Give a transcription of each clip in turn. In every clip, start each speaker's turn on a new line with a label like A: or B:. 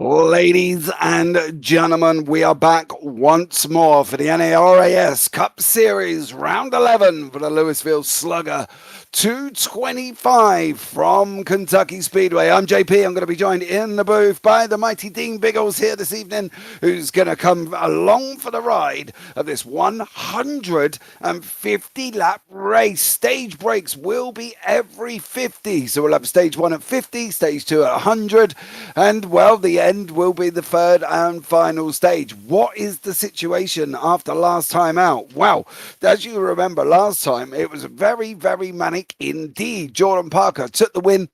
A: Ladies and gentlemen, we are back once more for the NARAS Cup Series, round 11 for the Louisville Slugger. 225 from Kentucky Speedway. I'm JP. I'm going to be joined in the booth by the mighty Dean Biggles here this evening, who's going to come along for the ride of this 150-lap race. Stage breaks will be every 50. So we'll have stage 1 at 50, stage 2 at 100, and, well, the end will be the third and final stage. What is the situation after last time out? Well, as you remember, last time it was very, very manic indeed. Jordan Parker took the win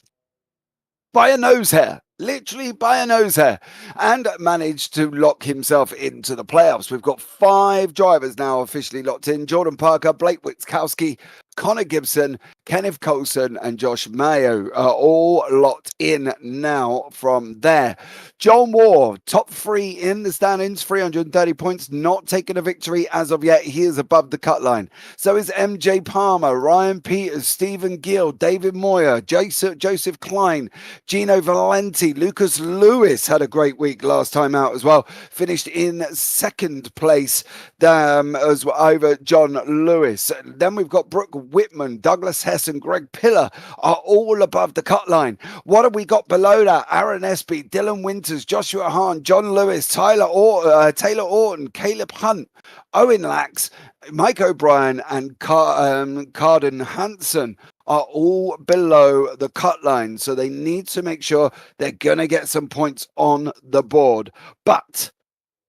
A: by a nose hair, literally by a nose hair, and managed to lock himself into the playoffs. We've got 5 drivers now officially locked in: Jordan Parker, Blake Witkowski, Connor Gibson, Kenneth Colson, and Josh Mayo are all locked in now from there. John Ward, top 3 in the standings, 330 points, not taking a victory as of yet. He is above the cut line. So is MJ Palmer, Ryan Peters, Stephen Gill, David Moyer, Joseph Klein, Gino Valenti, Lucas Lewis had a great week last time out as well. Finished in second place as over John Lewis. Then we've got Brooke Whitman, Douglas Hess, and Greg Pillar are all above the cut line. What have we got below that? Aaron Espy, Dylan Winters, Joshua Hahn, John Lewis, Taylor Orton, Caleb Hunt, Owen Lax, Mike O'Brien, and Carden Hansen are all below the cut line. So they need to make sure they're going to get some points on the board. But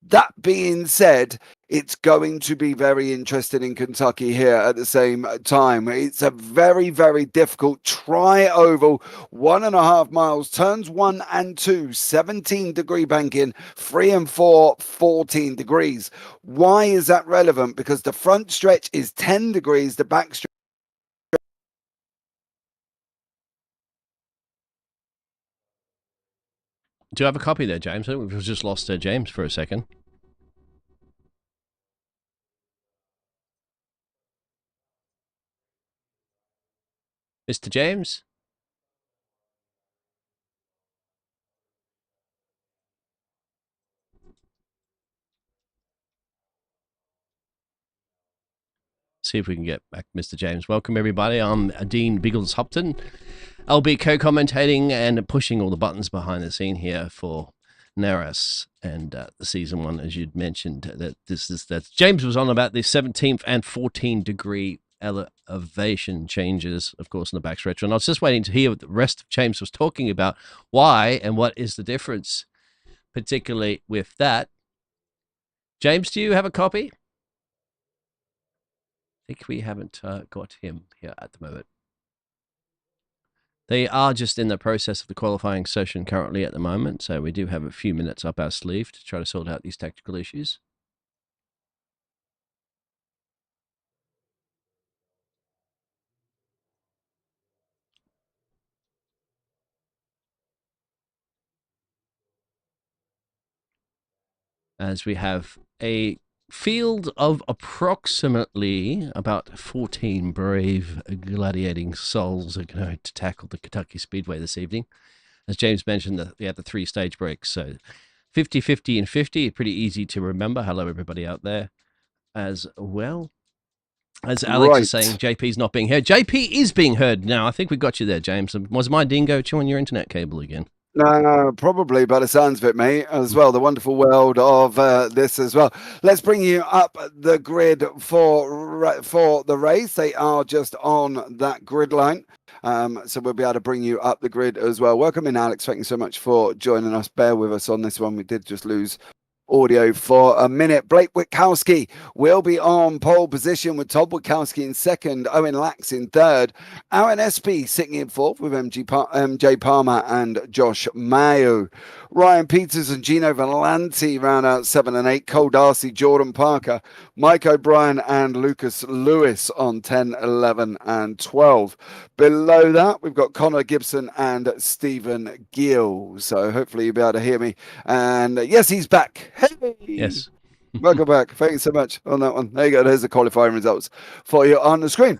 A: that being said, it's going to be very interesting in Kentucky here at the same time. It's a very, very difficult tri-oval, 1.5 miles, turns 1 and 2, 17-degree banking, 3 and 4, 14 degrees. Why is that relevant? Because the front stretch is 10 degrees, the back stretch.
B: Do you have a copy there, James? We've just lost James for a second. Mr. James? See if we can get back Mr. James. Welcome, everybody. I'm Dean Biggles Hopton. I'll be co-commentating and pushing all the buttons behind the scene here for NARAS and the season 1, as you'd mentioned. That James was on about the 17th and 14-degree elevation changes, of course, in the backstretch. And I was just waiting to hear what the rest of James was talking about. Why and what is the difference, particularly with that? James, do you have a copy? I think we haven't got him here at the moment. They are just in the process of the qualifying session currently at the moment, so we do have a few minutes up our sleeve to try to sort out these technical issues. As we have a field of approximately about 14 brave gladiating souls are going to tackle the Kentucky Speedway this evening. As James mentioned, we had the 3 stage breaks, so 50, 50, and 50, pretty easy to remember. Hello, everybody out there as well. As Alex is saying, JP's not being heard. JP is being heard now. I think we got you there, James. Was my dingo chewing your internet cable again?
A: No, probably by the sounds of it, mate, as well. The wonderful world of this as well. Let's bring you up the grid for the race. They are just on that grid line. So we'll be able to bring you up the grid as well. Welcome in, Alex. Thank you so much for joining us. Bear with us on this one. We did just lose audio for a minute. Blake Witkowski will be on pole position with Todd Witkowski in second, Owen Lax in third, Aaron Espy sitting in fourth with MJ Palmer and Josh Mayo. Ryan Peters and Gino Valenti round out 7 and 8. Cole Darcy, Jordan Parker, Mike O'Brien and Lucas Lewis on 10, 11 and 12. Below that, we've got Connor Gibson and Stephen Gill. So hopefully you'll be able to hear me. And yes, he's back. Hey!
B: Yes.
A: Welcome back. Thank you so much on that one. There you go. There's the qualifying results for you on the screen.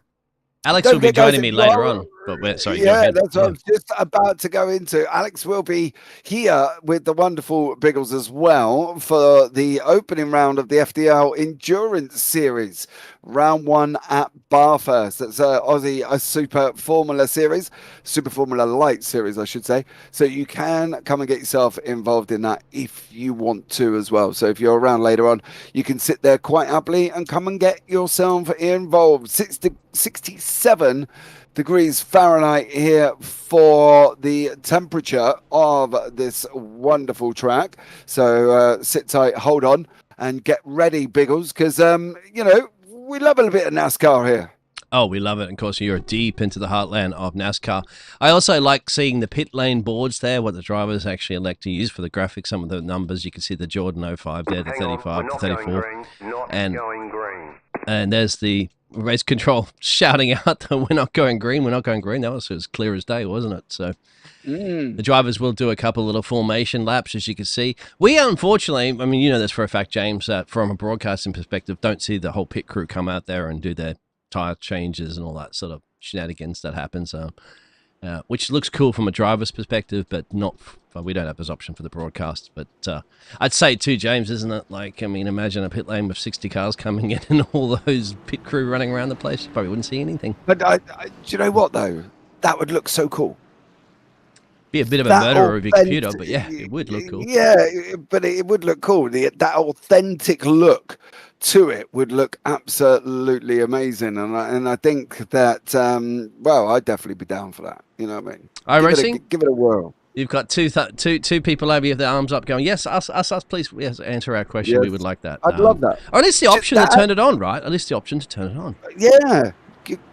B: Alex will be joining me later on. But sorry, go
A: Yeah,
B: ahead.
A: that's what I
B: Yeah.
A: was just about to go into. Alex will be here with the wonderful Biggles as well for the opening round of the FDL Endurance Series, round 1 at Bathurst. That's a Super Formula Series, Super Formula Light Series, I should say. So you can come and get yourself involved in that if you want to as well. So if you're around later on, you can sit there quite happily and come and get yourself involved. 67 degrees Fahrenheit here for the temperature of this wonderful track. So sit tight, hold on, and get ready, Biggles, because we love a bit of NASCAR here.
B: Oh, we love it. Of course, you're deep into the heartland of NASCAR. I also like seeing the pit lane boards there, what the drivers actually elect to use for the graphics. Some of the numbers, you can see the Jordan 05 there, the 35, the 34. And there's the race control shouting out that we're not going green, we're not going green. That was as clear as day, wasn't it? So the drivers will do a couple little formation laps, as you can see. We, unfortunately, I mean, you know this for a fact, James, from a broadcasting perspective, don't see the whole pit crew come out there and do their tire changes and all that sort of shenanigans that happens, which looks cool from a driver's perspective, but not. Well, we don't have this option for the broadcast. But I'd say too, James, isn't it? Like, I mean, imagine a pit lane with 60 cars coming in and all those pit crew running around the place. You probably wouldn't see anything.
A: But do you know what though? That would look so cool.
B: Be a bit of a murderer of your computer, but yeah, it would look cool.
A: Yeah, but it would look cool. That authentic look to it would look absolutely amazing, and I think that I'd definitely be down for that. You know what I mean? Give it a whirl.
B: You've got two people over here with their arms up going, yes, us, please, yes, answer our question. Yes. We would like that.
A: I'd love that.
B: Or at least the option to turn it on, right? At least the option to turn it on.
A: Yeah,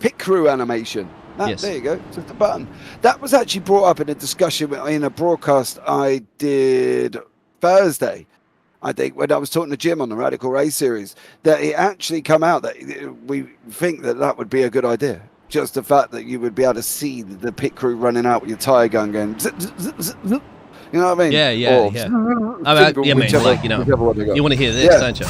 A: pit crew animation.
B: Yes.
A: There you go, just a button. That was actually brought up in a discussion in a broadcast I did Thursday, I think, when I was talking to Jim on the Radical Race series, that it actually come out that we think that would be a good idea. Just the fact that you would be able to see the pit crew running out with your tyre gun going zip, zip, zip, zip, zip. You know what I mean?
B: Yeah. You want to hear this, don't you?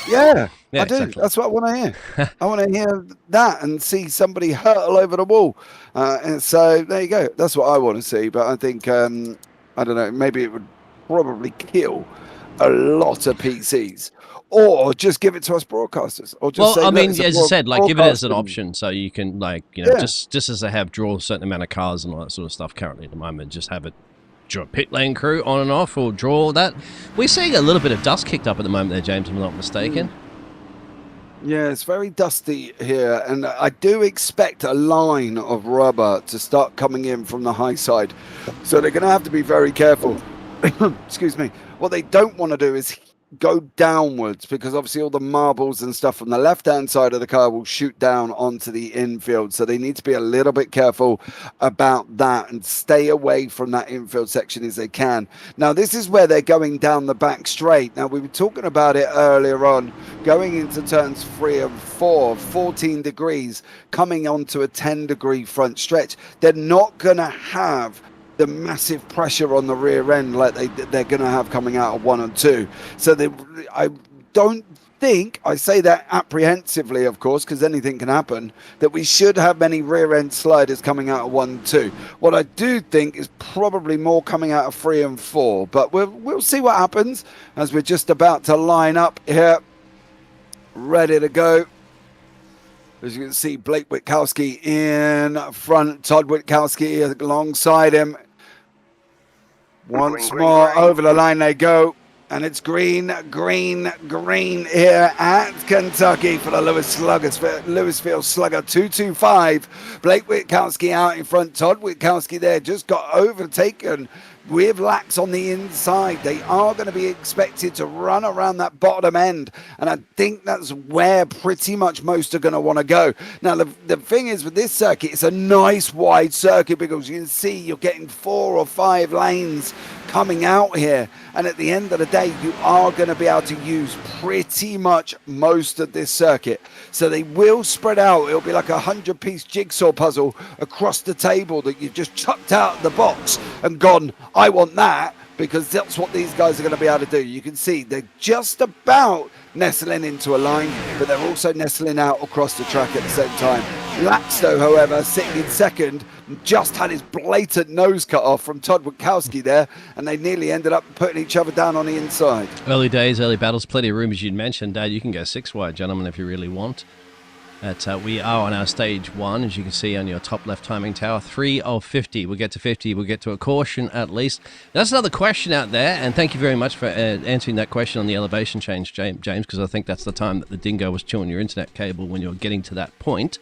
A: Yeah, I do. Exactly. That's what I want to hear. I want to hear that and see somebody hurtle over the wall. And so there you go. That's what I want to see. But I think, I don't know, maybe it would probably kill a lot of PCs. Or just give it to us broadcasters. Or just say,
B: I mean, as I said, like give it as an option, so you can, like, just as they have draw a certain amount of cars and all that sort of stuff currently at the moment, just have it draw pit lane crew on and off, or draw that. We're seeing a little bit of dust kicked up at the moment there, James, if I'm not mistaken.
A: Yeah, it's very dusty here, and I do expect a line of rubber to start coming in from the high side, so they're going to have to be very careful. Excuse me. What they don't want to do is go downwards, because obviously all the marbles and stuff from the left-hand side of the car will shoot down onto the infield, so they need to be a little bit careful about that and stay away from that infield section as they can. Now, this is where they're going down the back straight. Now, we were talking about it earlier on, going into turns 3 and 4, 14 degrees, coming onto a 10-degree front stretch. They're not going to have the massive pressure on the rear end like they're going to have coming out of 1 and 2. So I don't think, I say that apprehensively, of course, because anything can happen, that we should have many rear end sliders coming out of 1 and 2. What I do think is probably more coming out of 3 and 4, but we'll see what happens as we're just about to line up here, ready to go. As you can see, Blake Witkowski in front, Todd Witkowski alongside him. Once more, over the line they go. And it's green here at Kentucky for the Louisville Slugger 225. Blake Witkowski out in front. Todd Witkowski there just got overtaken with lax on the inside. They are going to be expected to run around that bottom end, and I think that's where pretty much most are going to want to go. Now, the thing is with this circuit, it's a nice wide circuit, because you can see you're getting 4 or 5 lanes coming out here, and at the end of the day, you are going to be able to use pretty much most of this circuit. So they will spread out. It'll be like a 100-piece jigsaw puzzle across the table that you've just chucked out of the box and gone, I want that, because that's what these guys are going to be able to do. You can see they're just about nestling into a line, but they're also nestling out across the track at the same time. Laxto, however, sitting in second, just had his blatant nose cut off from Todd Witkowski there, and they nearly ended up putting each other down on the inside.
B: Early days, early battles, plenty of room, as you'd mentioned. You can go 6 wide, gentlemen, if you really want. We are on our stage 1, as you can see on your top left timing tower. 3 of 50. We'll get to 50. We'll get to a caution at least. That's another question out there, and thank you very much for answering that question on the elevation change, James, because I think that's the time that the dingo was chewing your internet cable when you were getting to that point.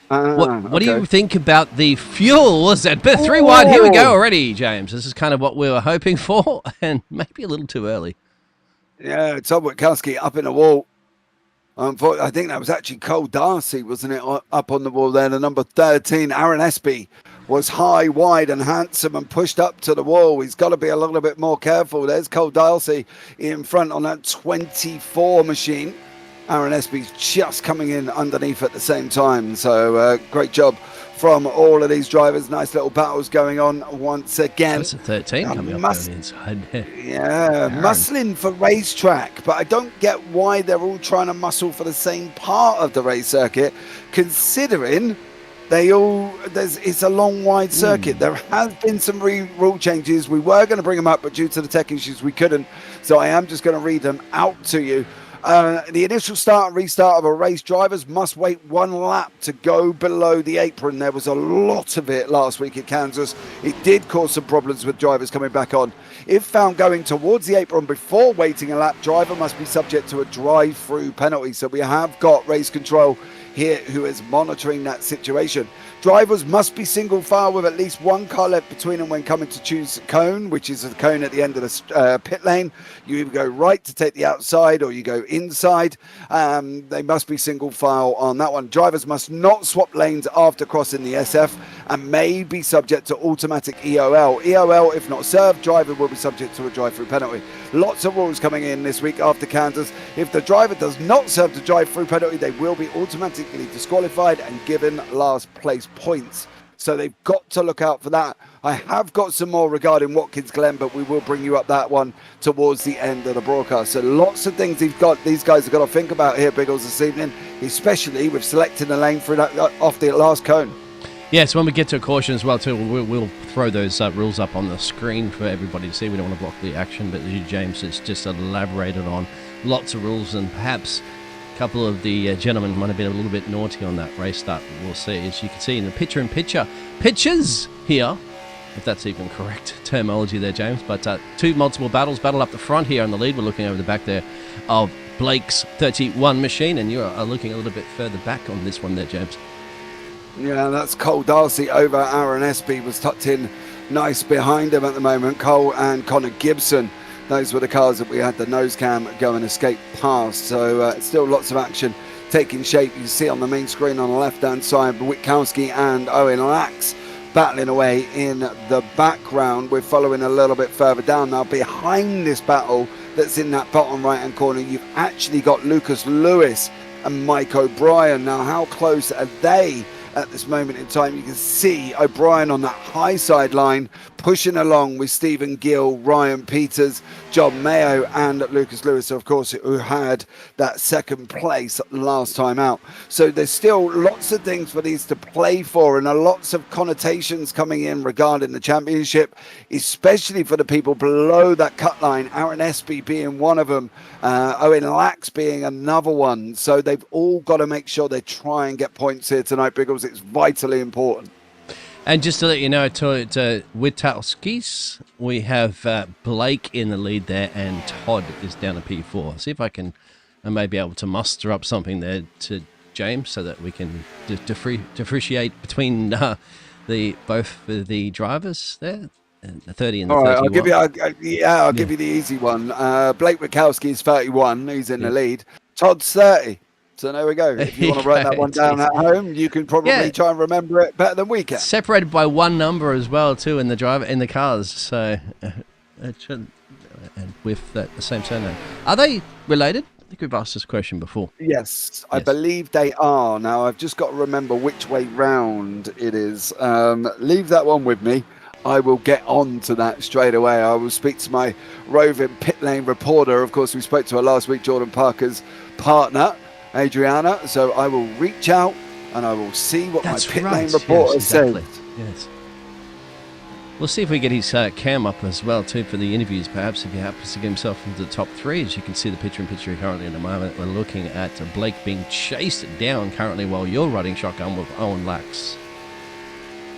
B: What do you think about the fuels at 3 wide? Here we go already, James. This is kind of what we were hoping for, and maybe a little too early.
A: Yeah, Todd Witkowski up in the wall. I think that was actually Cole Darcy, wasn't it, up on the wall there? The number 13, Aaron Espy, was high, wide and handsome and pushed up to the wall. He's got to be a little bit more careful. There's Cole Darcy in front on that 24 machine. Aaron Espy's just coming in underneath at the same time. So great job from all of these drivers. Nice little battles going on once again.
B: That's a 13 coming up on the inside there.
A: Yeah, muscling for racetrack, but I don't get why they're all trying to muscle for the same part of the race circuit, considering it's a long, wide circuit. There has been some rule changes. We were going to bring them up, but due to the tech issues, we couldn't. So I am just going to read them out to you. The initial start and restart of a race, drivers must wait 1 lap to go below the apron. There was a lot of it last week at Kansas. It did cause some problems with drivers coming back on. If found going towards the apron before waiting a lap, driver must be subject to a drive-through penalty. So we have got race control here who is monitoring that situation. Drivers must be single file with at least 1 car left between them when coming to choose a cone, which is a cone at the end of the pit lane. You either go right to take the outside or you go inside. They must be single file on that one. Drivers must not swap lanes after crossing the SF and may be subject to automatic EOL. EOL, if not served, driver will be subject to a drive-through penalty. Lots of rules coming in this week after Kansas. If the driver does not serve the drive-through penalty, they will be automatically disqualified and given last place points. So they've got to look out for that. I have got some more regarding Watkins Glen, but we will bring you up that one towards the end of the broadcast. So lots of things these guys have got to think about here, Biggles, this evening, especially with selecting the lane for that off the last cone.
B: Yes, when we get to a caution as well, too, we'll throw those rules up on the screen for everybody to see. We don't want to block the action, but James has just elaborated on lots of rules, and perhaps a couple of the gentlemen might have been a little bit naughty on that race start. We'll see. As you can see in the pictures here, if that's even correct terminology there, James, but 2 multiple battles, battle up the front here on the lead. We're looking over the back there of Blake's 31 machine, and you are looking a little bit further back on this one there, James.
A: Yeah, that's Cole Darcy over Aaron Espy, was tucked in nice behind him at the moment. Cole and Connor Gibson, those were the cars that we had the nose cam go and escape past. So still lots of action taking shape. You see on the main screen on the left-hand side, Witkowski and Owen Lax battling away in the background. We're following a little bit further down now. Behind this battle that's in that bottom right-hand corner, you've actually got Lucas Lewis and Mike O'Brien. Now, how close are they at this moment in time? You can see O'Brien on that high side line pushing along with Stephen Gill, Ryan Peters, John Mayo and Lucas Lewis, of course, who had that second place last time out. So there's still lots of things for these to play for, and lots of connotations coming in regarding the championship, especially for the people below that cut line, Aaron Espy being one of them, Owen Lax being another one. So they've all got to make sure they try and get points here tonight, because it's vitally important.
B: And just to let you know, to Witkowski's, we have Blake in the lead there, and Todd is down to P4. See if I can maybe able to muster up something there to James, so that we can differentiate between both the drivers there, the 30 and the 31. All right,
A: I'll give you the easy one. Blake Witkowski is 31. He's in the lead. Todd's 30. So there we go. If you want to write that one down at home, you can probably try and remember it better than we can.
B: Separated by 1 number as well, too, in the cars. So it should, and with the same surname. Are they related? I think we've asked this question before.
A: Yes, I believe they are. Now I've just got to remember which way round it is. Leave that one with me. I will get on to that straight away. I will speak to my roving pit lane reporter. Of course, we spoke to her last week, Jordan Parker's partner, Adriana. So I will reach out and I will see what
B: That's
A: my pit
B: right.
A: lane reporter
B: Yes, exactly.
A: says.
B: Yes. We'll see if we get his cam up as well, too, for the interviews, perhaps, if he happens to get himself into the top 3. As you can see the picture-in-picture currently at the moment, we're looking at Blake being chased down currently while you're riding shotgun with Owen Lax.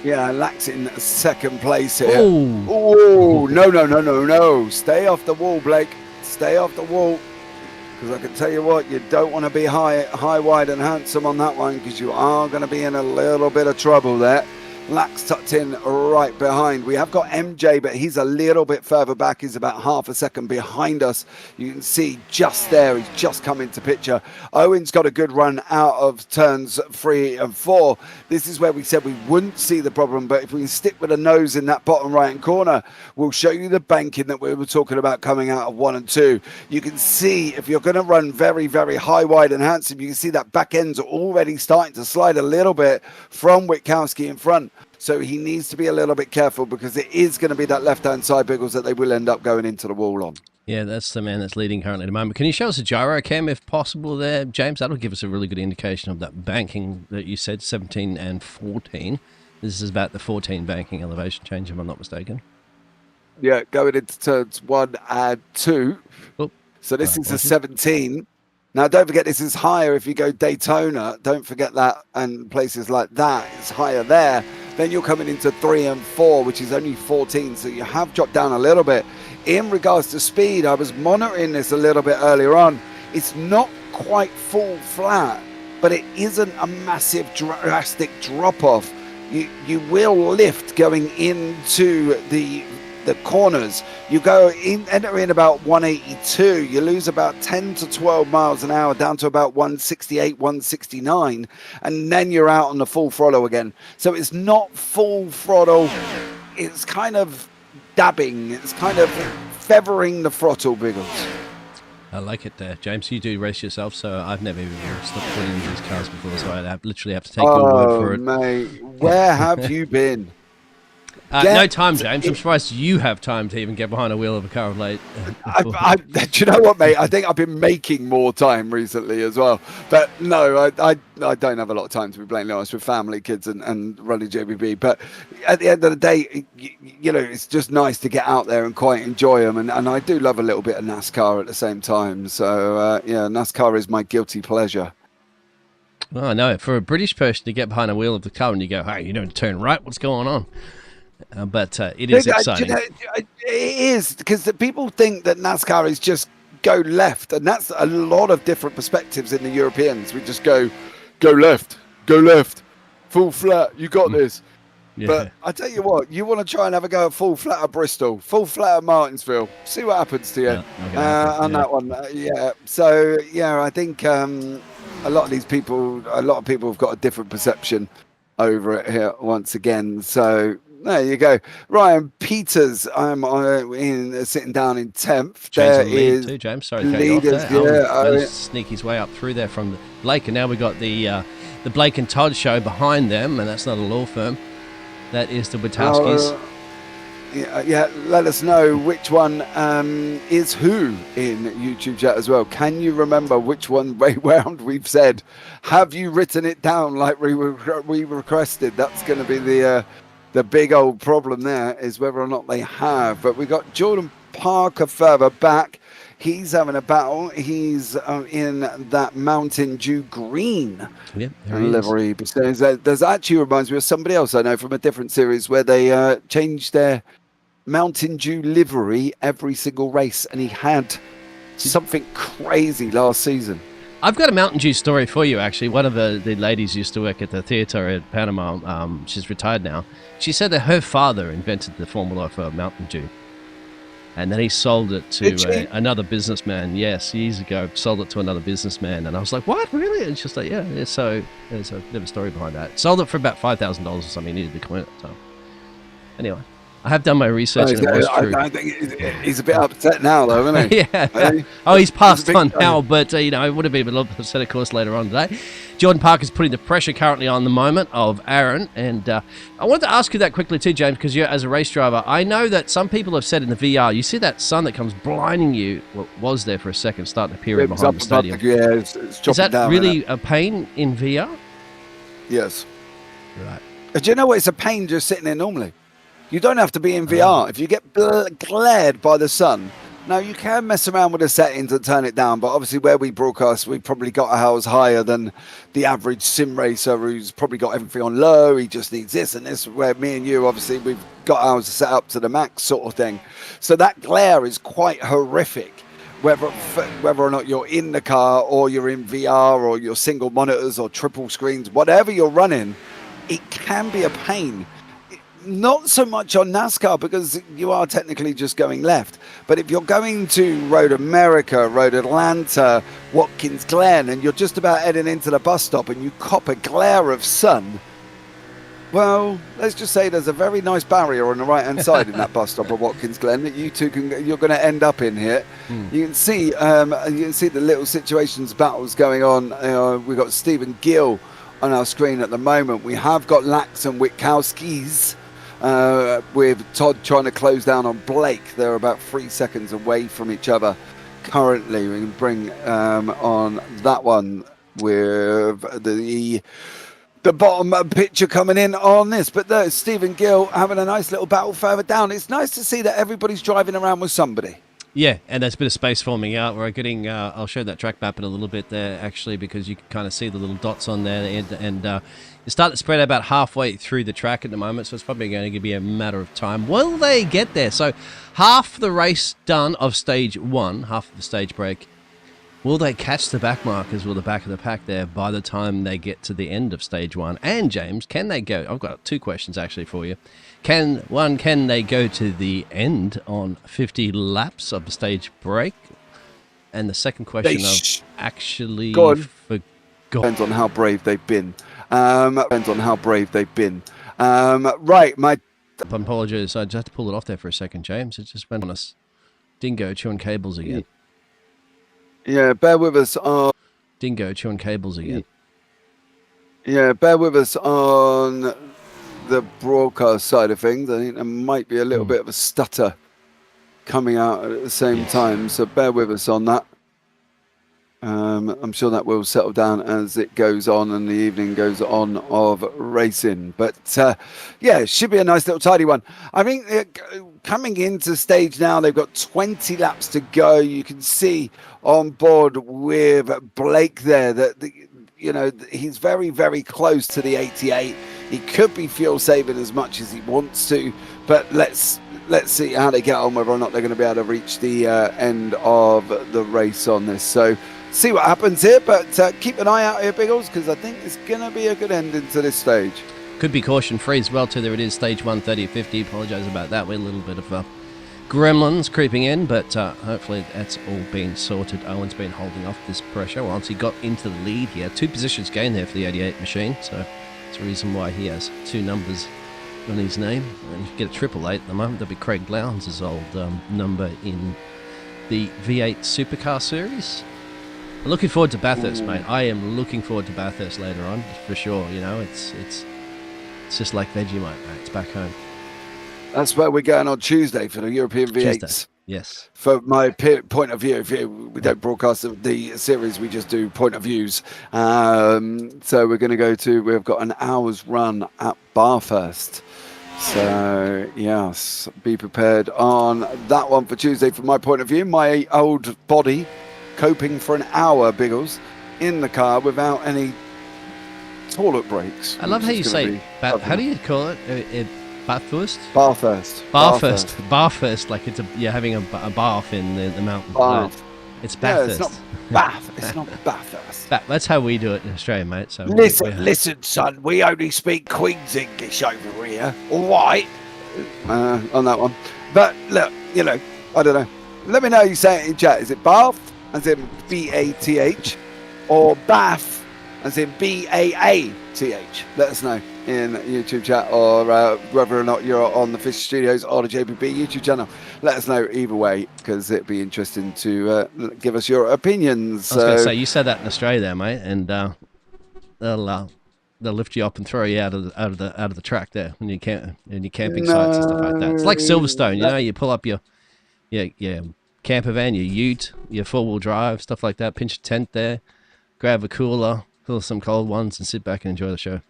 A: Yeah, Lax in second place here.
B: Oh,
A: no. Stay off the wall, Blake. Stay off the wall. Because I can tell you what, you don't want to be high, wide and handsome on that one, because you are going to be in a little bit of trouble there. Lax tucked in right behind. We have got MJ, but he's a little bit further back. He's about half a second behind us. You can see just there, he's just come into picture. Owen's got a good run out of turns 3 and 4. This is where we said we wouldn't see the problem, but if we can stick with a nose in that bottom right-hand corner, we'll show you the banking that we were talking about coming out of 1 and 2. You can see if you're going to run very, very high, wide and handsome, you can see that back end's already starting to slide a little bit from Witkowski in front. So he needs to be a little bit careful, because it is going to be that left-hand side, Biggles, that they will end up going into the wall on.
B: yeah, that's the man that's leading currently at the moment. Can you show us a gyro cam if possible there, James? That'll give us a really good indication of that banking that you said, 17 and 14. This is about the 14 banking elevation change, if I'm not mistaken.
A: Yeah, going into turns 1 and 2.
B: Oh,
A: So this is a 17. Now, don't forget, this is higher if you go Daytona. Don't forget that, and places like that, it's higher there. Then you're coming into 3 and 4, which is only 14. So you have dropped down a little bit. In regards to speed, I was monitoring this a little bit earlier on. It's not quite full flat, but it isn't a massive drastic drop-off. You will lift going into the corners. You go in, enter in about 182. You lose about 10 to 12 miles an hour down to about 168, 169, and then you're out on the full throttle again. So it's not full throttle. It's kind of dabbing. It's kind of feathering the throttle, Biggles.
B: I like it there. James, you do race yourself, so I've never even stopped putting in these cars before, so I literally have to take your word for it.
A: Mate, where have you been?
B: No time, James. I'm surprised you have time to even get behind a wheel of a car of late.
A: Do you know what, mate? I think I've been making more time recently as well. But no, I don't have a lot of time, to be blatantly honest, with family, kids, and running JPB. But at the end of the day, you know, it's just nice to get out there and quite enjoy them. And I do love a little bit of NASCAR at the same time. So, yeah, NASCAR is my guilty pleasure.
B: Well, I know. For a British person to get behind a wheel of the car and you go, hey, you don't turn right, what's going on? But it is exciting.
A: It is, because people think that NASCAR is just go left, and that's a lot of different perspectives in the Europeans. We just go left, full flat, you got this. Yeah. But I tell you what, you want to try and have a go at full flat at Bristol, full flat at Martinsville, see what happens to you on that one. Yeah, so yeah, I think a lot of people have got a different perception over it here once again. So there you go. Ryan Peters, I'm sitting down in 10th. There is
B: too, James. Sorry to cut you off there. Yeah, sneak his way up through there from Blake, and now we've got the Blake and Todd show behind them, and that's not a law firm. That is the Witowskis.
A: Yeah, let us know which one is who in YouTube chat as well. Can you remember which one way round we've said? Have you written it down like we requested? That's going to be the big old problem there, is whether or not they have. But we got Jordan Parker further back. He's having a battle. He's in that Mountain Dew green livery. There's actually reminds me of somebody else I know from a different series where they changed their Mountain Dew livery every single race, and he had something crazy last season.
B: I've got a Mountain Dew story for you, actually. One of the ladies used to work at the theatre at Panama. She's retired now. She said that her father invented the formula for Mountain Dew. And then he sold it to another businessman. Yes, years ago, sold it to another businessman. And I was like, what, really? And she's like, yeah. So there's a bit of a story behind that. Sold it for about $5,000 or something. He needed the coin. So anyway, I have done my research, and it was true.
A: I think he's a bit upset now, though, isn't he?
B: Yeah. He's passed on now, but it would have been a little upset, of course, later on today. Jordan Parker's putting the pressure currently on the moment of Aaron, and I wanted to ask you that quickly too, James, because you're as a race driver. I know that some people have said in the VR, you see that sun that comes blinding you. Well, was there for a second, starting to appear in behind the stadium.
A: Yeah, it's
B: is that
A: down,
B: really a pain in VR?
A: Yes.
B: Right.
A: Do you know what? It's a pain just sitting there normally. You don't have to be in VR. If you get glared by the sun, now you can mess around with the settings and turn it down, but obviously where we broadcast, we've probably got ours higher than the average sim racer who's probably got everything on low. He just needs this and this, where me and you, obviously, we've got ours set up to the max sort of thing. So that glare is quite horrific. Whether or not you're in the car or you're in VR or you're single monitors or triple screens, whatever you're running, it can be a pain. Not so much on NASCAR because you are technically just going left. But if you're going to Road America, Road Atlanta, Watkins Glen, and you're just about heading into the bus stop and you cop a glare of sun, well, let's just say there's a very nice barrier on the right-hand side in that bus stop at Watkins Glen that you're going to end up in here. You can see the little situations battles going on. We've got Stephen Gill on our screen at the moment. We have got Lax and Witkowski's. With Todd trying to close down on Blake. They're about 3 seconds away from each other currently. We can bring on that one with the bottom picture coming in on this. But there's Stephen Gill having a nice little battle further down. It's nice to see that everybody's driving around with somebody.
B: Yeah, and there's a bit of space forming out. We're getting, I'll show that track map in a little bit there, actually, because you can kind of see the little dots on there. And you start to spread about halfway through the track at the moment, so it's probably going to be a matter of time. Will they get there? So half the race done of stage 1, half of the stage break. Will they catch the back markers or the back of the pack there by the time they get to the end of stage 1? And, James, can they go? I've got 2 questions, actually, for you. Can they go to the end on 50 laps of the stage break? And the second question actually forgot.
A: Depends on how brave they've been. Right, my...
B: I apologize. I just had to pull it off there for a second, James. It just went on us. Dingo chewing cables again.
A: Yeah, bear with us.
B: Dingo chewing cables again.
A: Yeah, bear with us on the broadcast side of things. I think there might be a little bit of a stutter coming out at the same time, so bear with us on that. I'm sure that will settle down as it goes on and the evening goes on of racing. But yeah, it should be a nice little tidy one. I think coming into stage now, they've got 20 laps to go. You can see on board with Blake there that he's very, very close to the 88. He could be fuel saving as much as he wants to, but let's see how they get on, whether or not they're going to be able to reach the end of the race on this. So see what happens here, but keep an eye out here, Biggles, because I think it's going to be a good ending to this stage.
B: Could be caution free as well, too. There it is, stage 1, 30-50. Apologise about that. We're a little bit of gremlins creeping in, but hopefully that's all been sorted. Owen's been holding off this pressure once he got into the lead here. 2 positions gained there for the 88 machine, so that's the reason why he has 2 numbers on his name. And if you get a 888 at the moment, that'll be Craig Lowndes' old number in the V8 Supercar Series. I'm looking forward to Bathurst, mate. I am looking forward to Bathurst later on, for sure. It's just like Vegemite, mate. It's back home.
A: That's where we're going on Tuesday for the European V8s.
B: Tuesday. Yes.
A: For my point of view, we don't broadcast the series, we just do point of views. So we're going to we've got an hour's run at Bathurst. So, yes, be prepared on that one for Tuesday from my point of view. My old body coping for an hour, Biggles, in the car without any toilet breaks.
B: I love how you say, how do you call it? Bathurst? Bathurst, like you're having a bath in the mountain.
A: Bath.
B: It's Bathurst.
A: Yeah, it's not Bath. It's not Bathurst.
B: That's how we do it in Australia, mate. So
A: listen, son. We only speak Queen's English over here. All right. On that one. But look, I don't know. Let me know you say it in chat. Is it Bath, as in B-A-T-H, or Bath, as in B-A-A-T-H? Let us know in YouTube chat, or whether or not you're on the Fish Studios or the JPB YouTube channel. Let us know either way, because it'd be interesting to give us your opinions.
B: I was going to say, you said that in Australia there, mate, and they'll lift you up and throw you out of the track there when you in your camping sites and stuff like that. It's like Silverstone, you pull up your camper van, your ute, your 4-wheel drive, stuff like that, pinch a tent there, grab a cooler, fill some cold ones, and sit back and enjoy the show.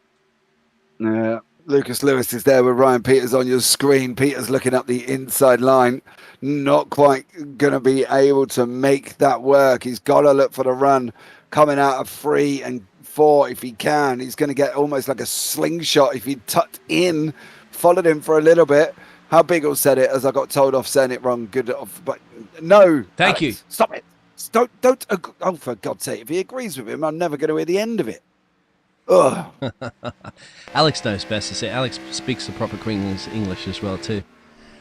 A: Yeah. Lucas Lewis is there with Ryan Peters on your screen. Peters looking up the inside line. Not quite going to be able to make that work. He's got to look for the run coming out of 3 and 4 if he can. He's going to get almost like a slingshot if he tucked in, followed him for a little bit. How Biggles said it, as I got told off saying it wrong. Good off, but no.
B: Thank
A: Alex,
B: you.
A: Stop it. Don't. Oh, for God's sake! If he agrees with him, I'm never going to hear the end of it. Ugh.
B: Alex knows best to say. Alex speaks the proper Queen's English as well too,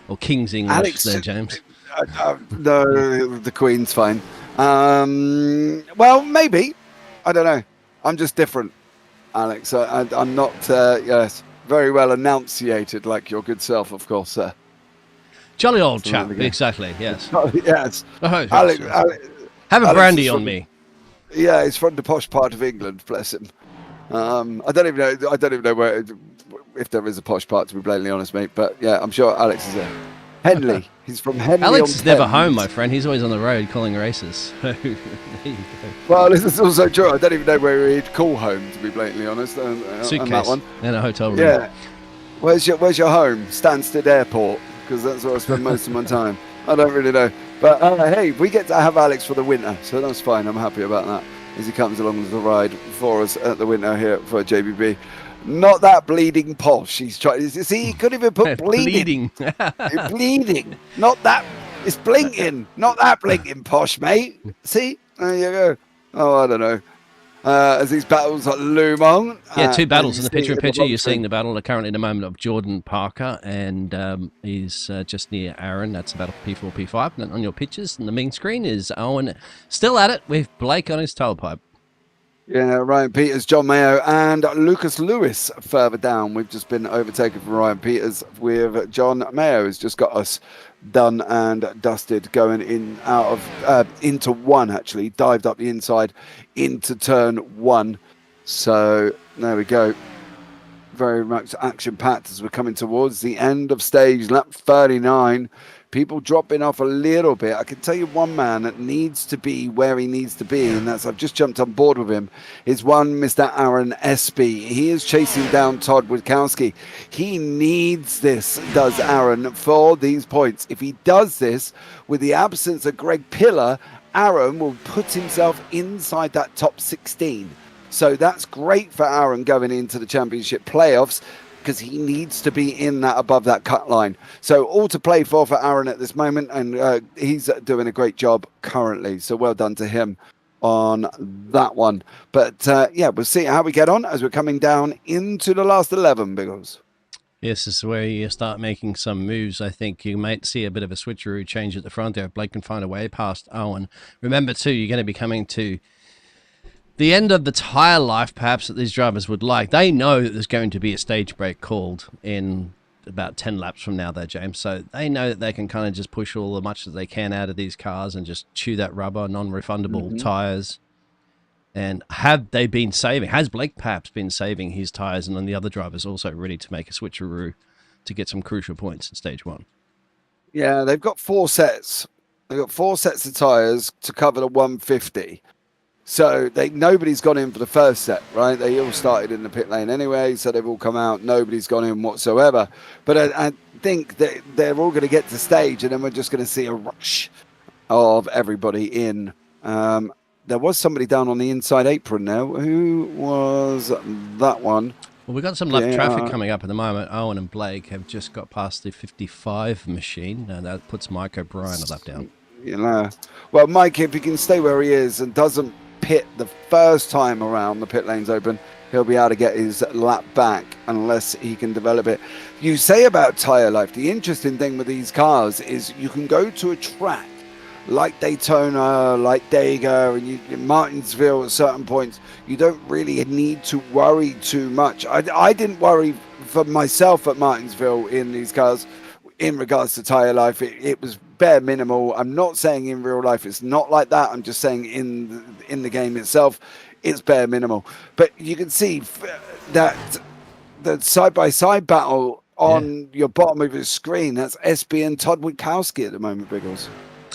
B: or King's English.
A: Alex,
B: there, James.
A: No, the Queen's fine. Well, maybe. I don't know. I'm just different, Alex. I'm not. Yes, very well enunciated, like your good self, of course, sir.
B: Jolly old chap. Exactly. Yes.
A: Yes.
B: Oh,
A: Alex,
B: have a
A: Alex
B: brandy on me.
A: Yeah, he's from the posh part of England. Bless him. I don't even know where, if there is a posh part, to be blatantly honest, mate. But yeah, I'm sure Alex is there. Henley. He's from Henley.
B: Alex is never home, my friend. He's always on the road calling races. There you go.
A: Well, this is also true. I don't even know where he'd call home, to be blatantly honest.
B: Suitcase
A: on that one.
B: In a hotel room.
A: Yeah. Where's your home? Stansted Airport, because that's where I spend most of my time. I don't really know. But hey, we get to have Alex for the winter, so that's fine. I'm happy about that, as he comes along the ride for us at the winter here for JBB. Not that bleeding posh. He's trying. See, he couldn't even put bleeding. Bleeding. Not that. It's blinking. Not that blinking posh, mate. See? There you go. Oh, I don't know. As these battles loom on.
B: Yeah, 2 battles in the picture-in-picture. You're seeing the battle currently in the moment of Jordan Parker, and he's just near Aaron. That's about P4, P5. And on your pictures, and the main screen is Owen still at it with Blake on his tailpipe.
A: Yeah, Ryan Peters, John Mayo, and Lucas Lewis further down. We've just been overtaken from Ryan Peters with John Mayo, who's just got us done and dusted, going in out of into 1, actually dived up the inside into turn 1. So there we go. Very much action packed as we're coming towards the end of stage lap 39. People dropping off a little bit. I can tell you one man that needs to be where he needs to be, and that's, I've just jumped on board with him, is one Mr. Aaron Espy. He is chasing down Todd Witkowski. He needs this, does Aaron, for these points. If he does this with the absence of Greg Pillar, Aaron will put himself inside that top 16. So that's great for Aaron going into the championship playoffs, because he needs to be in that above that cut line. So all to play for Aaron at this moment, and he's doing a great job currently. So well done to him on that one. But yeah, we'll see how we get on as we're coming down into the last 11, Biggles.
B: Yes, this is where you start making some moves. I think you might see a bit of a switcheroo change at the front there. If Blake can find a way past Owen. Remember, too, you're going to be coming to the end of the tyre life, perhaps, that these drivers would like. They know that there's going to be a stage break called in about 10 laps from now there, James. So they know that they can kind of just push all the much that they can out of these cars and just chew that rubber, non-refundable tyres. And have they been saving? Has Blake perhaps been saving his tyres, and then the other drivers also ready to make a switcheroo to get some crucial points in stage 1?
A: Yeah, they've got 4 sets. They've got 4 sets of tyres to cover the 150. So nobody's gone in for the first set, right? They all started in the pit lane anyway, so they've all come out. Nobody's gone in whatsoever. But I think that they're all going to get to stage, and then we're just going to see a rush of everybody in. There was somebody down on the inside apron now. Who was that one?
B: Well, we've got some lap traffic coming up at the moment. Owen and Blake have just got past the 55 machine, and that puts Mike O'Brien a lap down.
A: You know, well, Mike, if he can stay where he is and doesn't pit the first time around the pit lanes open, he'll be able to get his lap back unless he can develop it. You say about tyre life, the interesting thing with these cars is you can go to a track like Daytona, like Dega, and Martinsville at certain points. You don't really need to worry too much. I didn't worry for myself at Martinsville in these cars in regards to tyre life. It was bare minimal. I'm not saying in real life it's not like that. I'm just saying in the game itself, it's bare minimal. But you can see that the side-by-side battle on your bottom of your screen, that's SB and Todd Witkowski at the moment, Biggles.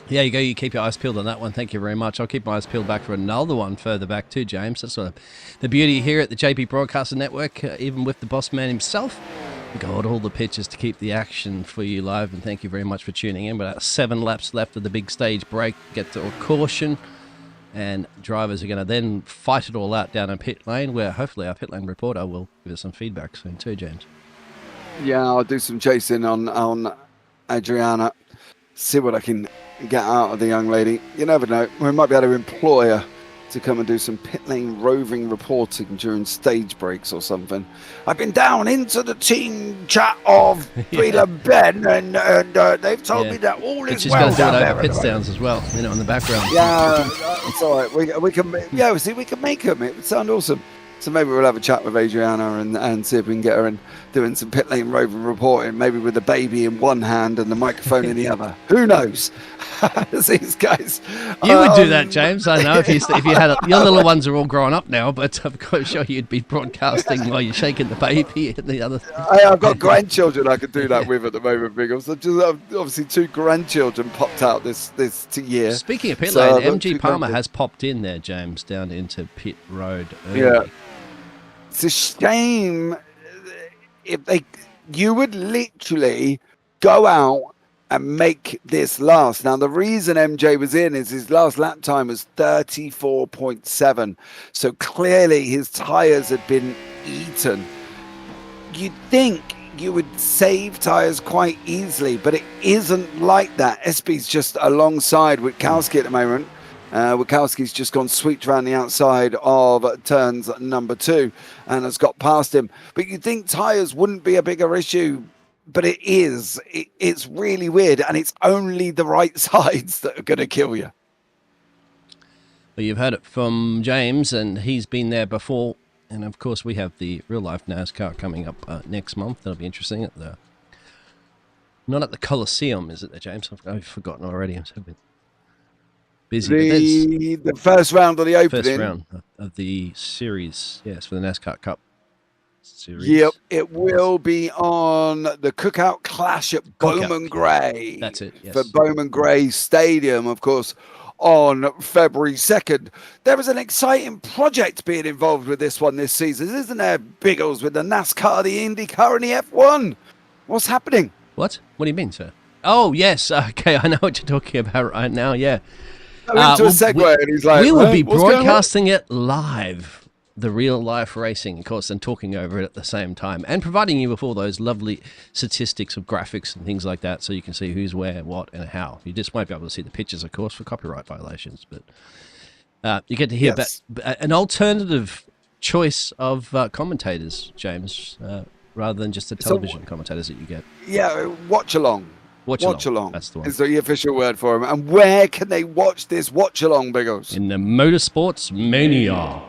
B: Yeah, you go. You keep your eyes peeled on that one. Thank you very much. I'll keep my eyes peeled back for another one further back too, James. That's sort of the beauty here at the JP Broadcasting Network, even with the boss man himself. We got all the pictures to keep the action for you live, and thank you very much for tuning in. We've got 7 laps left of the big stage break. Get to a caution, and drivers are going to then fight it all out down in pit lane, where hopefully our pit lane reporter will give us some feedback soon too, James.
A: Yeah, I'll do some chasing on Adriana. See what I can get out of the young lady. You never know. We might be able to employ her to come and do some pit lane roving reporting during stage breaks or something. I've been down into the team chat of Wheeler Ben, and they've told me that all is
B: she's
A: well
B: going to do it
A: down
B: over
A: there.
B: pit downs as well, in the background.
A: Yeah, it's all right. We can we can make them. It would sound awesome. So maybe we'll have a chat with Adriana and see if we can get her in doing some pit lane roving reporting, maybe with the baby in one hand and the microphone in the other. Who knows? These guys.
B: You would do that, James. I know if you had your little ones are all grown up now, but I'm quite sure you'd be broadcasting while you're shaking the baby and the other.
A: I've got grandchildren I could do that with at the moment, Biggles. Obviously, 2 grandchildren popped out this year.
B: Speaking of pit lane, MG Palmer has popped in there, James, down into pit road early.
A: Yeah. It's a shame if you would literally go out and make this last. Now, the reason MJ was in is his last lap time was 34.7. So clearly his tyres had been eaten. You'd think you would save tyres quite easily, but it isn't like that. SB's just alongside Witkowski at the moment. Witkowski's just gone sweet around the outside of turns number 2 and has got past him. But you'd think tyres wouldn't be a bigger issue, but it is. It's really weird, and it's only the right sides that are going to kill you.
B: Well, you've heard it from James, and he's been there before. And, of course, we have the real-life NASCAR coming up next month. That'll be interesting. Not at the Coliseum, is it there, James? I've forgotten already. I'm so busy.
A: The first round of the opening.
B: First round of the series, yes, for the NASCAR Cup series.
A: Yep, it will be on the Cookout Clash at Bowman Gray.
B: That's it, yes.
A: For Bowman Gray Stadium, of course, on February 2nd. There is an exciting project being involved with this one this season, isn't there, Biggles, with the NASCAR, the IndyCar, and the F1? What's happening?
B: What? What do you mean, sir? Oh, yes. Okay, I know what you're talking about right now, yeah.
A: Into a segue, and he's like,
B: we will be broadcasting it live, the real life racing, of course, and talking over it at the same time, and providing you with all those lovely statistics of graphics and things like that, so you can see who's where, what, and how. You just won't be able to see the pictures, of course, for copyright violations, but you get to hear an alternative choice of commentators, James, rather than just the television commentators that you get.
A: Yeah, watch along.
B: Watch along. That's the one.
A: Is the official word for him. And where can they watch this watch along, Biggles?
B: In the Motorsports Mania.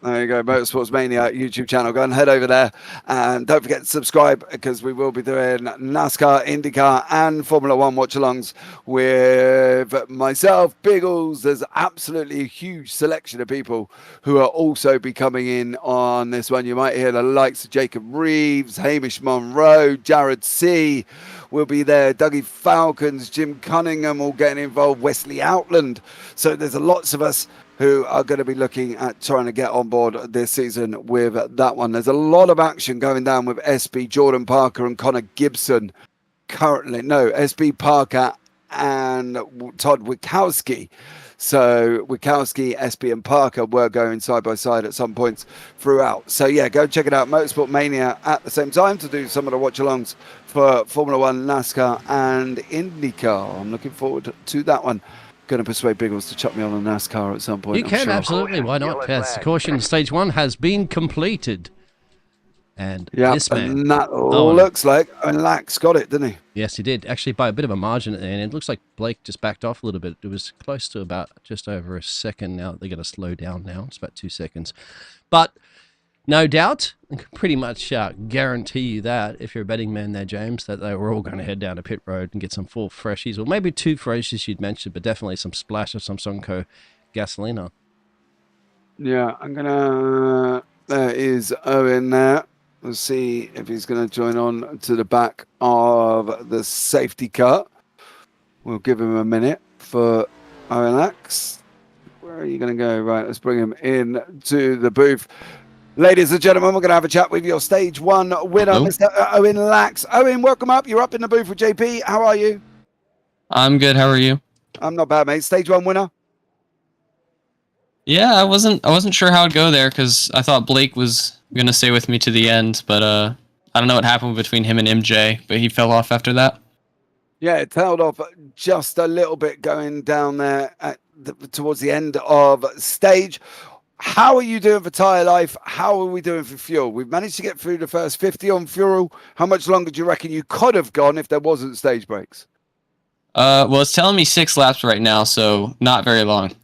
A: There you go, Motorsports Mania YouTube channel. Go and head over there. And don't forget to subscribe, because we will be doing NASCAR, IndyCar, and Formula One watch-alongs with myself, Biggles. There's absolutely a huge selection of people who are also be coming in on this one. You might hear the likes of Jacob Reeves, Hamish Monroe, Jared C. will be there, Dougie Falcons, Jim Cunningham all getting involved, Wesley Outland. So there's lots of us who are going to be looking at trying to get on board this season with that one. There's a lot of action going down with SB, Jordan Parker and Connor Gibson currently. No, SB Parker and Todd Witkowski. So Witkowski, SB and Parker were going side by side at some points throughout. So yeah, go check it out. Motorsport Mania at the same time to do some of the watch-alongs for Formula One, NASCAR and IndyCar. I'm looking forward to that one. Going to persuade Biggles to chuck me on a NASCAR at some point.
B: You can, absolutely. Why not? Yes, caution stage 1 has been completed. And this man...
A: and that looks like... And Lax got it, didn't he?
B: Yes, he did. Actually, by a bit of a margin at the end. It looks like Blake just backed off a little bit. It was close to about just over a second now. They're going to slow down now. It's about 2 seconds. But no doubt, I can pretty much guarantee you that, if you're a betting man there, James, that they were all going to head down to pit road and get some 4 freshies, or maybe 2 freshies you'd mentioned, but definitely some splash of some Sunco gasoline on.
A: Yeah, I'm going to... There is Owen there. We'll see if he's going to join on to the back of the safety car. We'll give him a minute for Owen. Where are you going to go? Right, let's bring him in to the booth. Ladies and gentlemen, we're going to have a chat with your stage 1 winner,
C: Hello.
A: Mr. Owen Lax. Owen, welcome up. You're up in the booth with JP. How are you?
C: I'm good. How are you?
A: I'm not bad, mate. Stage 1 winner.
C: Yeah, I wasn't sure how it'd go there because I thought Blake was gonna stay with me to the end, but I don't know what happened between him and MJ, but he fell off after that.
A: Yeah, it tailed off just a little bit going down there towards the end of stage. How are you doing for tyre life? How are we doing for fuel? We've managed to get through the first 50 on fuel. How much longer do you reckon you could have gone if there wasn't stage breaks?
C: Well, it's telling me 6 laps right now, so not very long.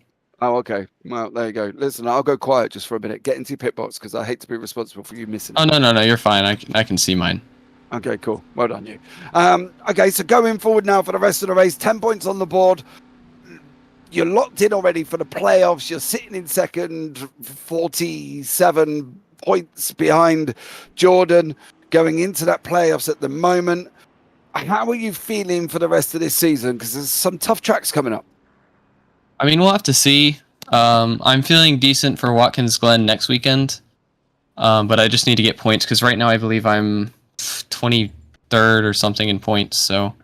A: Oh, okay. Well, there you go. Listen, I'll go quiet just for a minute. Get into your pit box because I hate to be responsible for you missing.
C: Oh no, you're fine. I can see mine.
A: Okay, cool. Well done, you. Okay, so going forward now for the rest of the race. 10 points on the board. You're locked in already for the playoffs. You're sitting in second, 47 points behind Jordan going into that playoffs at the moment. How are you feeling for the rest of this season? Because there's some tough tracks coming up.
C: I mean, we'll have to see. I'm feeling decent for Watkins Glen next weekend, but I just need to get points because right now I believe I'm 23rd or something in points. So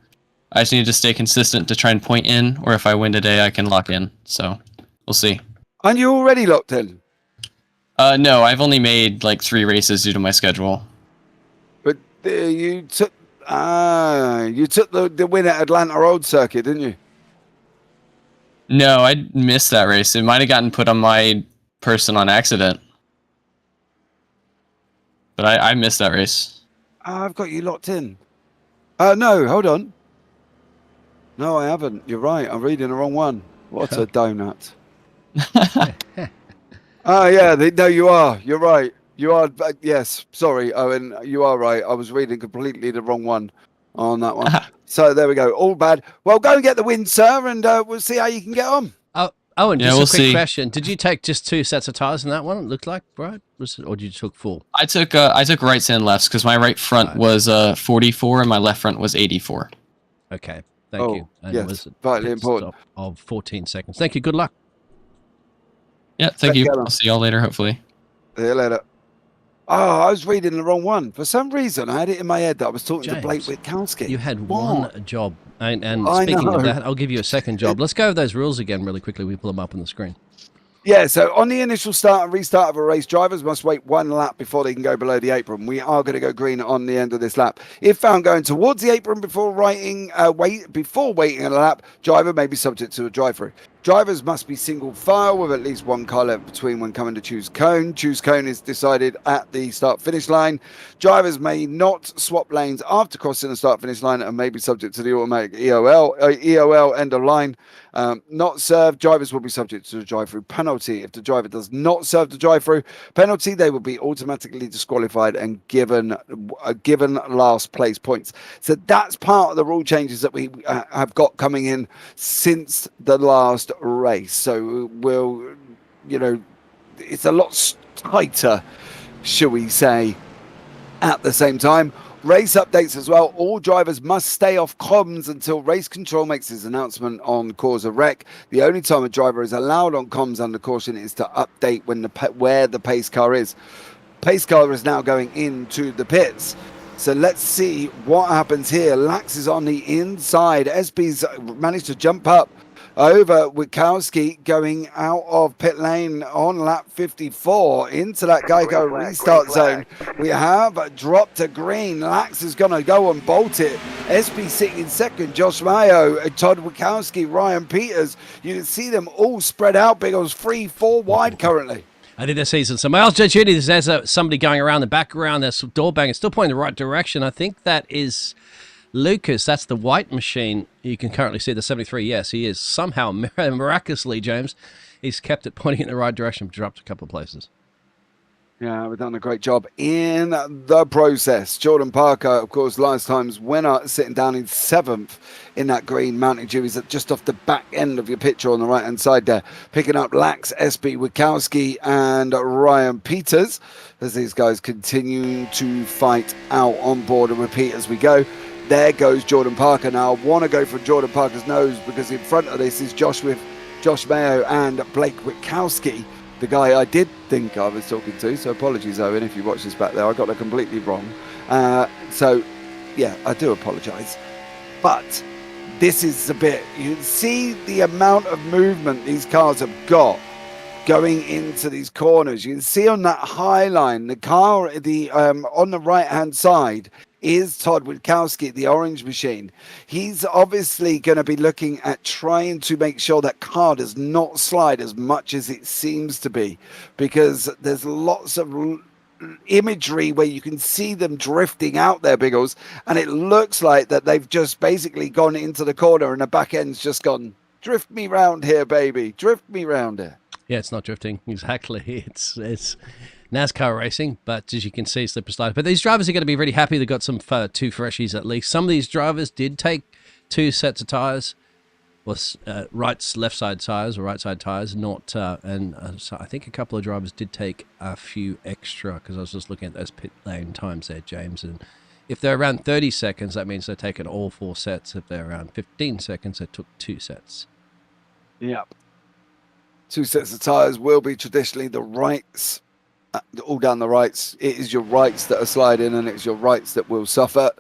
C: I just need to stay consistent to try and point in, or if I win today, I can lock in. So we'll see.
A: Aren't you already locked in?
C: No, I've only made like 3 races due to my schedule.
A: But you took the win at Atlanta Road Circuit, didn't you?
C: No, I missed that race. It might have gotten put on my person on accident. But I missed that race.
A: I've got you locked in. No, hold on. No, I haven't. You're right. I'm reading the wrong one. What a donut. Yeah. No, you are. You're right. You are. Yes. Sorry, Owen. You are right. I was reading completely the wrong one on that one. So there we go. All bad. Well, go and get the win, sir, and we'll see how you can get on.
B: Oh, and
C: Yeah,
B: just
C: we'll
B: a quick
C: see.
B: question. Did you take just 2 sets of tires in that one, it looked like, right? Or did you took 4?
C: I took rights and lefts because my right front was 44 and my left front was 84.
B: Okay, thank you. And
A: yes,
B: it was a
A: vitally
B: pit
A: important.
B: stop of 14 seconds. Thank you. Good luck.
C: Yeah, thank you.
A: Get 'em.
C: I'll see y'all later, hopefully.
A: See you later. Oh, I was reading the wrong one. For some reason, I had it in my head that I was talking to Blake Witkowski.
B: You had
A: What?
B: one job. And
A: I
B: speaking
A: know.
B: of that, I'll give you a second job. Let's go over those rules again really quickly. We pull them up on the screen.
A: Yeah, so on the initial start and restart of a race, drivers must wait 1 lap before they can go below the apron. We are going to go green on the end of this lap. If found going towards the apron before waiting a lap, driver may be subject to a drive-through. Drivers must be single file with at least 1 car length between when coming to choose cone. Choose cone is decided at the start-finish line. Drivers may not swap lanes after crossing the start-finish line and may be subject to the automatic EOL end of line. Not served, drivers will be subject to the drive-through penalty. If the driver does not serve the drive-through penalty, they will be automatically disqualified and given last place points. So that's part of the rule changes that we have got coming in since the last race. So it's a lot tighter, shall we say. At the same time, race updates as well. All drivers must stay off comms until race control makes his announcement on cause of wreck. The only time a driver is allowed on comms under caution is to update where the pace car is. Pace car is now going into the pits. So let's see what happens here. Lax is on the inside. SP's managed to jump up over Witkowski going out of pit lane on lap 54 into that Geico restart zone. We have dropped to green. Lax is going to go and bolt it. SP sitting in second. Josh Mayo, Todd Witkowski, Ryan Peters. You can see them all spread out. Biggles 3-4 wide currently.
B: I did this season. So Miles J. Judy, there's somebody going around the background. There's door banging, still pointing the right direction. I think that is Lucas. That's the white machine. You can currently see the 73. Yes, he is. Somehow, miraculously, James, he's kept it pointing in the right direction. Dropped a couple of places.
A: Yeah, we've done a great job in the process. Jordan Parker, of course, last time's winner, sitting down in 7th in that green Mountain Dew. He's just off the back end of your picture on the right-hand side there. Picking up Lax, SB Witkowski, and Ryan Peters as these guys continue to fight out on board and repeat as we go. there goes Jordan Parker. Now, I want to go for Jordan Parker's nose because in front of this is Josh Mayo and Blake Witkowski, the guy I did think I was talking to. So apologies, Owen, if you watch this back there. I got it completely wrong. So, yeah, I do apologise. But this is a bit, you can see the amount of movement these cars have got going into these corners. You can see on that high line, the car on the right-hand side is Todd Witkowski, the orange machine. He's obviously going to be looking at trying to make sure that car does not slide as much as it seems to be, because there's lots of imagery where you can see them drifting out there, Biggles, and it looks like that they've just basically gone into the corner and the back end's just gone, drift me round here, baby, drift me round here.
B: Yeah, it's not drifting. Exactly. It's NASCAR racing, but as you can see, slip and slide. But these drivers are going to be really happy. They've got some 2 freshies at least. Some of these drivers did take 2 sets of tires, or left side tires or right side tires. So I think a couple of drivers did take a few extra, because I was just looking at those pit lane times there, James. And if they're around 30 seconds, that means they're taking all 4 sets. If they're around 15 seconds, they took 2 sets.
A: Yeah. 2 sets of tires will be traditionally the rights, all down the rights. It is your rights that are sliding, and it's your rights that will suffer.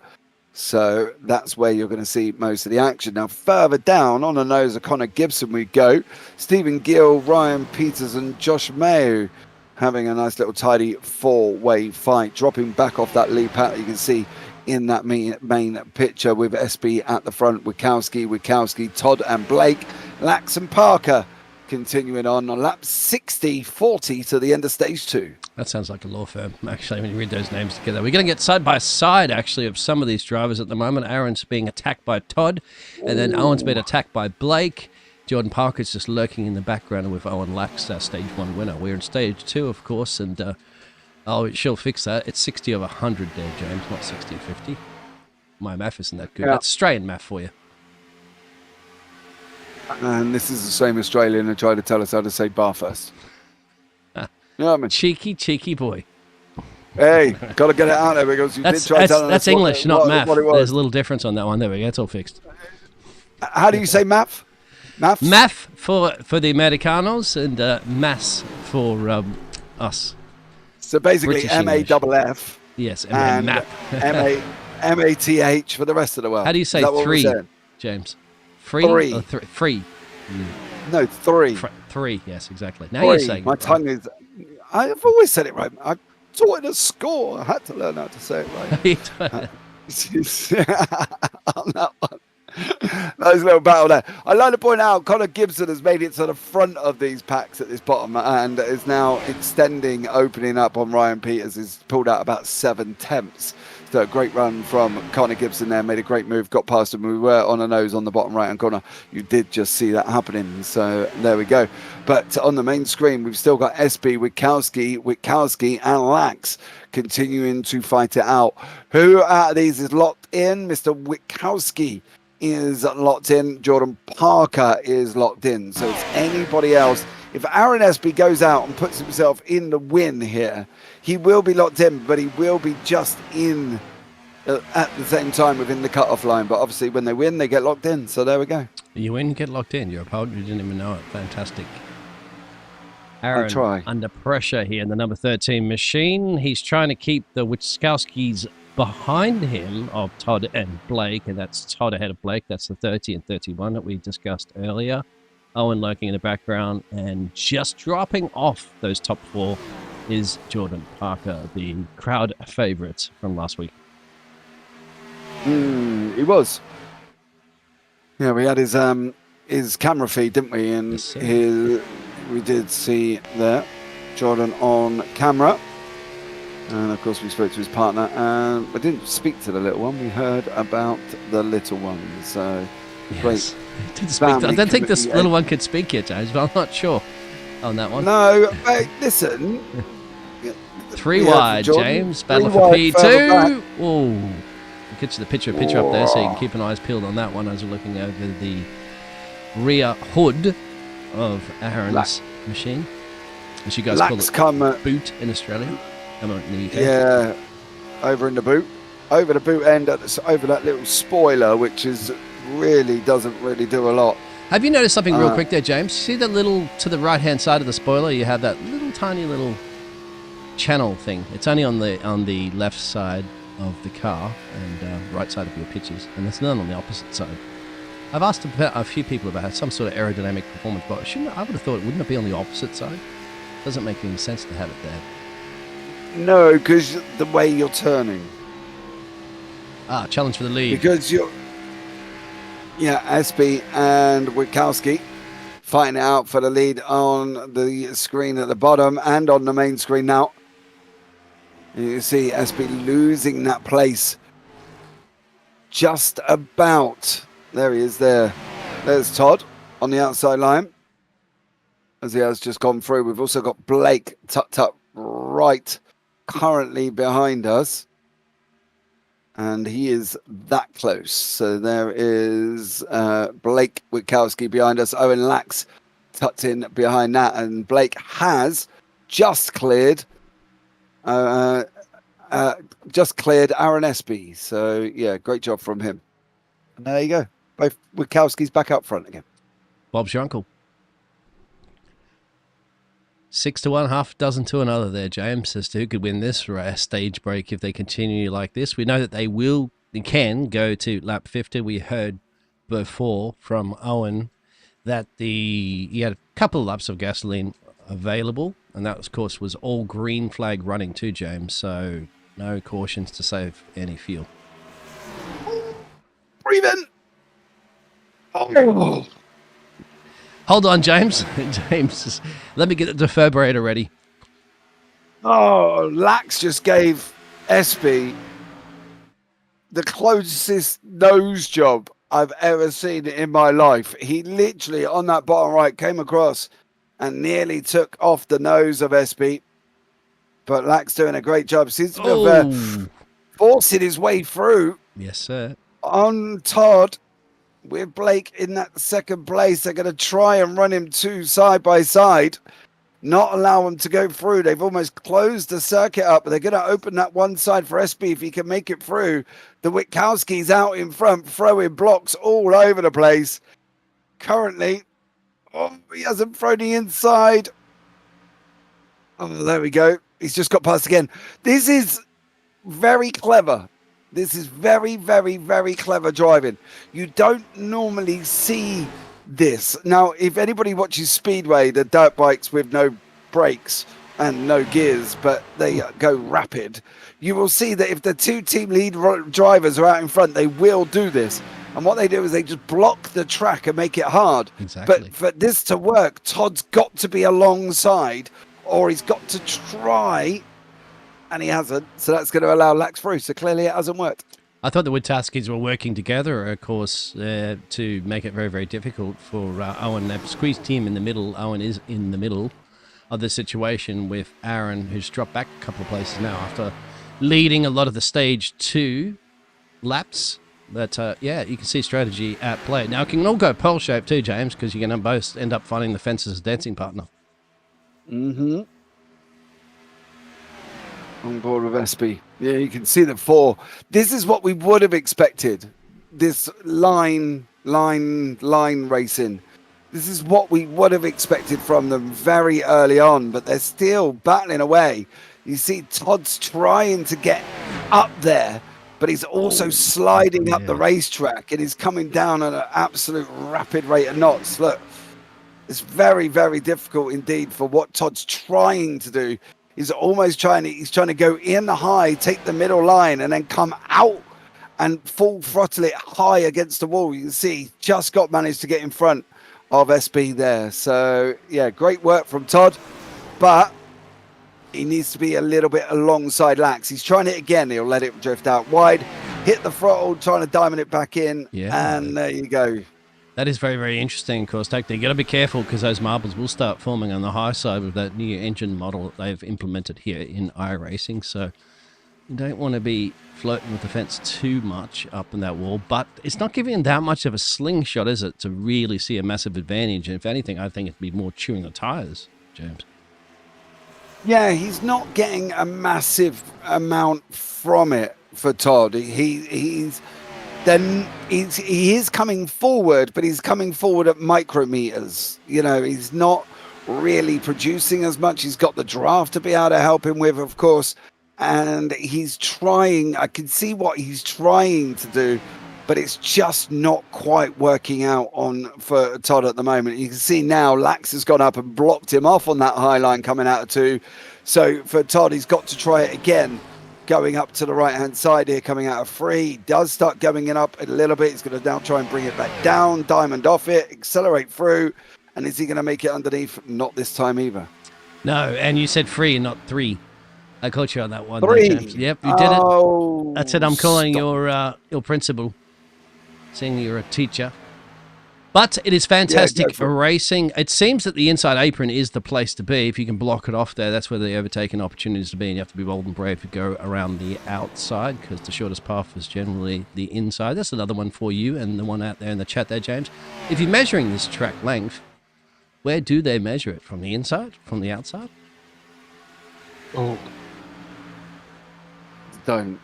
A: So that's where you're going to see most of the action. Now, further down on the nose of Connor Gibson we go. Stephen Gill, Ryan Peters, and Josh Mayo having a nice little tidy 4-way fight, dropping back off that lead path. You can see in that main picture with SB at the front, Witkowski, Todd and Blake, Lax and Parker continuing on lap 60-40 to the end of stage 2.
B: That sounds like a law firm, actually, when you read those names together. We're going to get side by side, actually, of some of these drivers at the moment. Aaron's being attacked by Todd, and then Owen's been attacked by Blake. Jordan Parker's just lurking in the background with Owen Lax, our stage 1 winner. We're in stage 2, of course, and she'll fix that. It's 60 of 100 there, James, not 60 of 50. My math isn't that good.
A: Yeah.
B: That's Australian math for you.
A: And this is the same Australian who tried to tell us how to say bar first. You know what I mean?
B: Cheeky boy.
A: Hey, got to get it out there because you did try telling us.
B: That's English, not math.
A: What it was.
B: There's a little difference on that one. There we go. It's all fixed.
A: How do you say math? Maths?
B: Math for the Americanos, and mass for us.
A: So basically
B: British English.
A: M-A-F-F.
B: Yes,
A: and
B: map.
A: M-A-T-H for the rest of the world.
B: How do you say 3, James? Free?
A: 3.
B: Or free?
A: No, 3.
B: 3, yes, exactly. Now
A: 3.
B: you're saying
A: My tongue is... I've always said it right. I taught it at school. I had to learn how to say it right. On that one. Nice little battle there. I'd like to point out Connor Gibson has made it to the front of these packs at this bottom and is now extending, opening up on Ryan Peters. He's pulled out about 7 tenths. So a great run from Connor Gibson there, made a great move, got past him. We were on a nose on the bottom right hand corner. You did just see that happening. So there we go. But on the main screen, we've still got SB, Witkowski and Lax continuing to fight it out. Who out of these is locked in? Mr. Witkowski is locked in. Jordan Parker is locked in. So it's anybody else. If Aaron SB goes out and puts himself in the win here, he will be locked in, but he will be just in at the same time within the cutoff line. But obviously when they win, they get locked in. So there we go.
B: You win, get locked in. Your opponent, you didn't even know it. Fantastic. Aaron under pressure here in the number 13 machine. He's trying to keep the Witkowskis behind him of Todd and Blake, and that's Todd ahead of Blake. That's the 30 and 31 that we discussed earlier. Owen lurking in the background, and just dropping off those top 4 is Jordan Parker, the crowd favorite from last week.
A: He was. Yeah, we had his camera feed, didn't we? And
B: Yes,
A: we did see there Jordan on camera. And of course we spoke to his partner, and we didn't speak to the little one. We heard about the little one. So
B: yes. I don't think this little one could speak yet, James, but I'm not sure on that one.
A: No, but listen.
B: 3 wide, James. Battle for P2. Oh, get you the picture up there so you can keep an eyes peeled on that one as we're looking over the rear hood of Aaron's machine. As you guys call it, boot in Australia. In the UK.
A: Yeah, over in the boot. over the boot end, over that little spoiler, which is doesn't really do a lot.
B: Have you noticed something real quick there, James? See the little, to the right-hand side of the spoiler, you have that little tiny little channel thing. It's only on the left side of the car and right side of your pitches, and there's none on the opposite side. I've asked a few people about some sort of aerodynamic performance, but I would have thought, wouldn't it be on the opposite side? Doesn't make any sense to have it there.
A: No, because the way you're turning.
B: Challenge for the lead.
A: Because Espy and Witkowski fighting it out for the lead on the screen at the bottom and on the main screen now. You see Espy losing that place just about. There he is there. There's Todd on the outside line as he has just gone through. We've also got Blake tucked up right currently behind us. And he is that close. So there is Blake Witkowski behind us. Owen Lax tucked in behind that. And Blake has just cleared Aaron Espy. So, yeah, great job from him. And there you go. Both Witkowski's back up front again.
B: Bob's your uncle. 6-1, half dozen to another there, James, as to who could win this stage break if they continue like this. We know that they can go to lap 50. We heard before from Owen that he had a couple of laps of gasoline available, and that, of course, was all green flag running too, James, so no cautions to save any fuel.
A: Breathe in. Oh.
B: Hold on, James. James, let me get the defibrillator ready.
A: Oh, Lax just gave Espy the closest nose job I've ever seen in my life. He literally, on that bottom right, came across and nearly took off the nose of Espy. But Lax doing a great job. Seems to have forcing his way through.
B: Yes, sir.
A: On Todd. With Blake in that second place, they're going to try and run him two side by side, not allow him to go through. They've almost closed the circuit up, but they're going to open that one side for Espy if he can make it through. The Witkowski's out in front, throwing blocks all over the place. Currently, he hasn't thrown the inside. Oh, there we go. He's just got past again. This is very clever. This is very, very, very clever driving. You don't normally see this. Now, if anybody watches Speedway, the dirt bikes with no brakes and no gears, but they go rapid, you will see that if the two team lead drivers are out in front, they will do this. And what they do is they just block the track and make it hard.
B: Exactly.
A: But for this to work, Todd's got to be alongside, or he's got to try. And he hasn't, so that's going to allow Lax through. So clearly it hasn't worked.
B: I thought the Witkowskis were working together, of course, to make it very, very difficult for Owen. They've squeezed him in the middle. Owen is in the middle of the situation with Aaron, who's dropped back a couple of places now after leading a lot of the stage 2 laps. But, yeah, you can see strategy at play. Now, it can all go pearl-shaped too, James, because you're going to both end up finding the fence as a dancing partner.
A: Mm-hmm. On board with Espy. Yeah, you can see the 4. This is what we would have expected. This line racing. This is what we would have expected from them very early on, but they're still battling away. You see Todd's trying to get up there, but he's also sliding up the racetrack, and he's coming down at an absolute rapid rate of knots. Look, it's very, very difficult indeed for what Todd's trying to do. He's trying to go in the high, take the middle line, and then come out and full throttle it high against the wall. You can see just managed to get in front of Espy there. So, yeah, great work from Todd, but he needs to be a little bit alongside Lax. He's trying it again. He'll let it drift out wide, hit the throttle, trying to diamond it back in, and there you go.
B: That is very, very interesting, of course, tactic. You got to be careful because those marbles will start forming on the high side with that new engine model that they've implemented here in iRacing. So you don't want to be floating with the fence too much up in that wall. But it's not giving that much of a slingshot, is it, to really see a massive advantage? And if anything, I think it'd be more chewing the tires, James.
A: Yeah, he's not getting a massive amount from it. for Todd. He is coming forward, but he's coming forward at micrometers. You know, he's not really producing as much. He's got the draft to be able to help him with, of course, and he's trying. I can see what he's trying to do, but it's just not quite working out for Todd at the moment. You can see now Lax has gone up and blocked him off on that high line coming out of 2. So for Todd, he's got to try it again, going up to the right-hand side here, coming out of 3. He does start going it up a little bit. He's going to now try and bring it back down, diamond off it, accelerate through. And is he going to make it underneath? Not this time either.
B: No, and you said 3 and not 3. I caught you on that one.
A: 3.
B: There, James. Yep, you did it. That's it. I'm calling
A: stop.
B: your principal, seeing you're a teacher. But it is fantastic racing. It seems that the inside apron is the place to be. If you can block it off there, that's where the overtaking opportunities to be. And you have to be bold and brave to go around the outside, because the shortest path is generally the inside. That's another one for you and the one out there in the chat there, James. If you're measuring this track length, where do they measure it? From the inside? From the outside?
A: Oh, don't.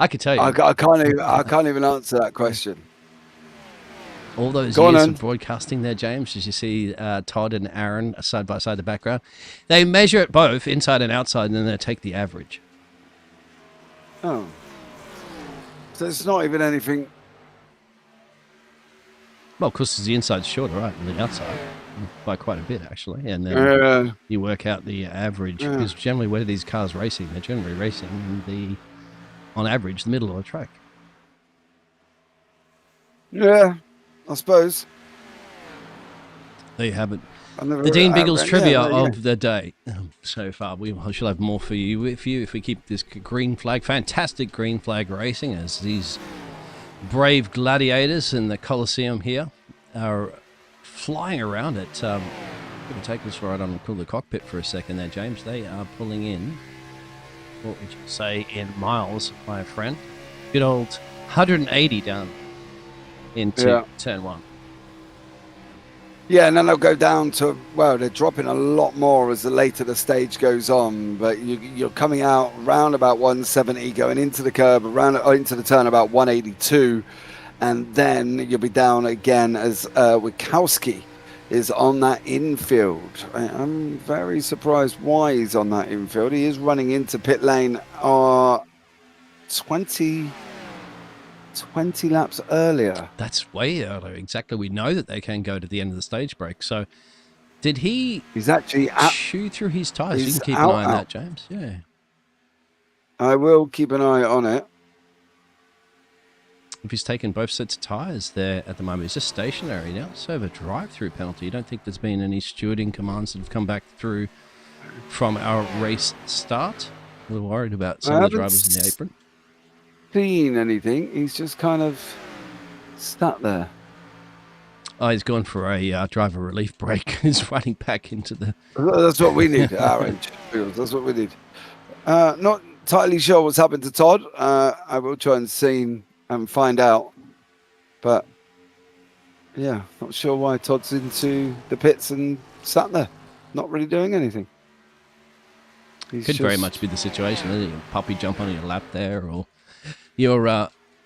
B: I could tell you.
A: I can't even answer that question.
B: All those years of broadcasting there, James, as you see Todd and Aaron side by side in the background, they measure it both inside and outside, and then they take the average.
A: Oh. So it's not even anything.
B: Well, of course, the inside's shorter, right, than the outside, by quite a bit, actually. And then you work out the average, because generally, where are these cars racing? They're generally racing in on average, the middle of the track.
A: Yeah, I suppose.
B: There you have it. The Dean Biggles trivia of the day so far. We shall have more for you if we keep this green flag, fantastic green flag racing, as these brave gladiators in the Coliseum here are flying around it. Going to take us right on the cockpit for a second there, James. They are pulling in, what would you say, in miles, my friend. Good old 180 down into turn 1.
A: Yeah, and then they'll go down to, well, they're dropping a lot more as the later the stage goes on, but you're coming out around about 170, going into the curb, into the turn about 182, and then you'll be down again as Wikowski is on that infield. I'm very surprised why he's on that infield. He is running into pit lane 20 laps earlier.
B: That's way earlier. Exactly. We know that they can go to the end of the stage break. So did he
A: He's actually
B: chew through his tyres? You can keep an eye on that, James. Yeah.
A: I will keep an eye on it.
B: If he's taken both sets of tyres there at the moment, he's just stationary now. So a drive-through penalty. You don't think there's been any stewarding commands that have come back through from our race start? We're worried about some of the drivers in the apron.
A: Seen anything? He's just kind of stuck there.
B: Oh, he's gone for a driver relief break. He's running back into the...
A: That's what we need, our age. That's what we need. Not entirely sure what's happened to Todd. I will try and see and find out. But, yeah, not sure why Todd's into the pits and sat there, not really doing anything.
B: Could very much be the situation. A puppy jump on your lap there, or your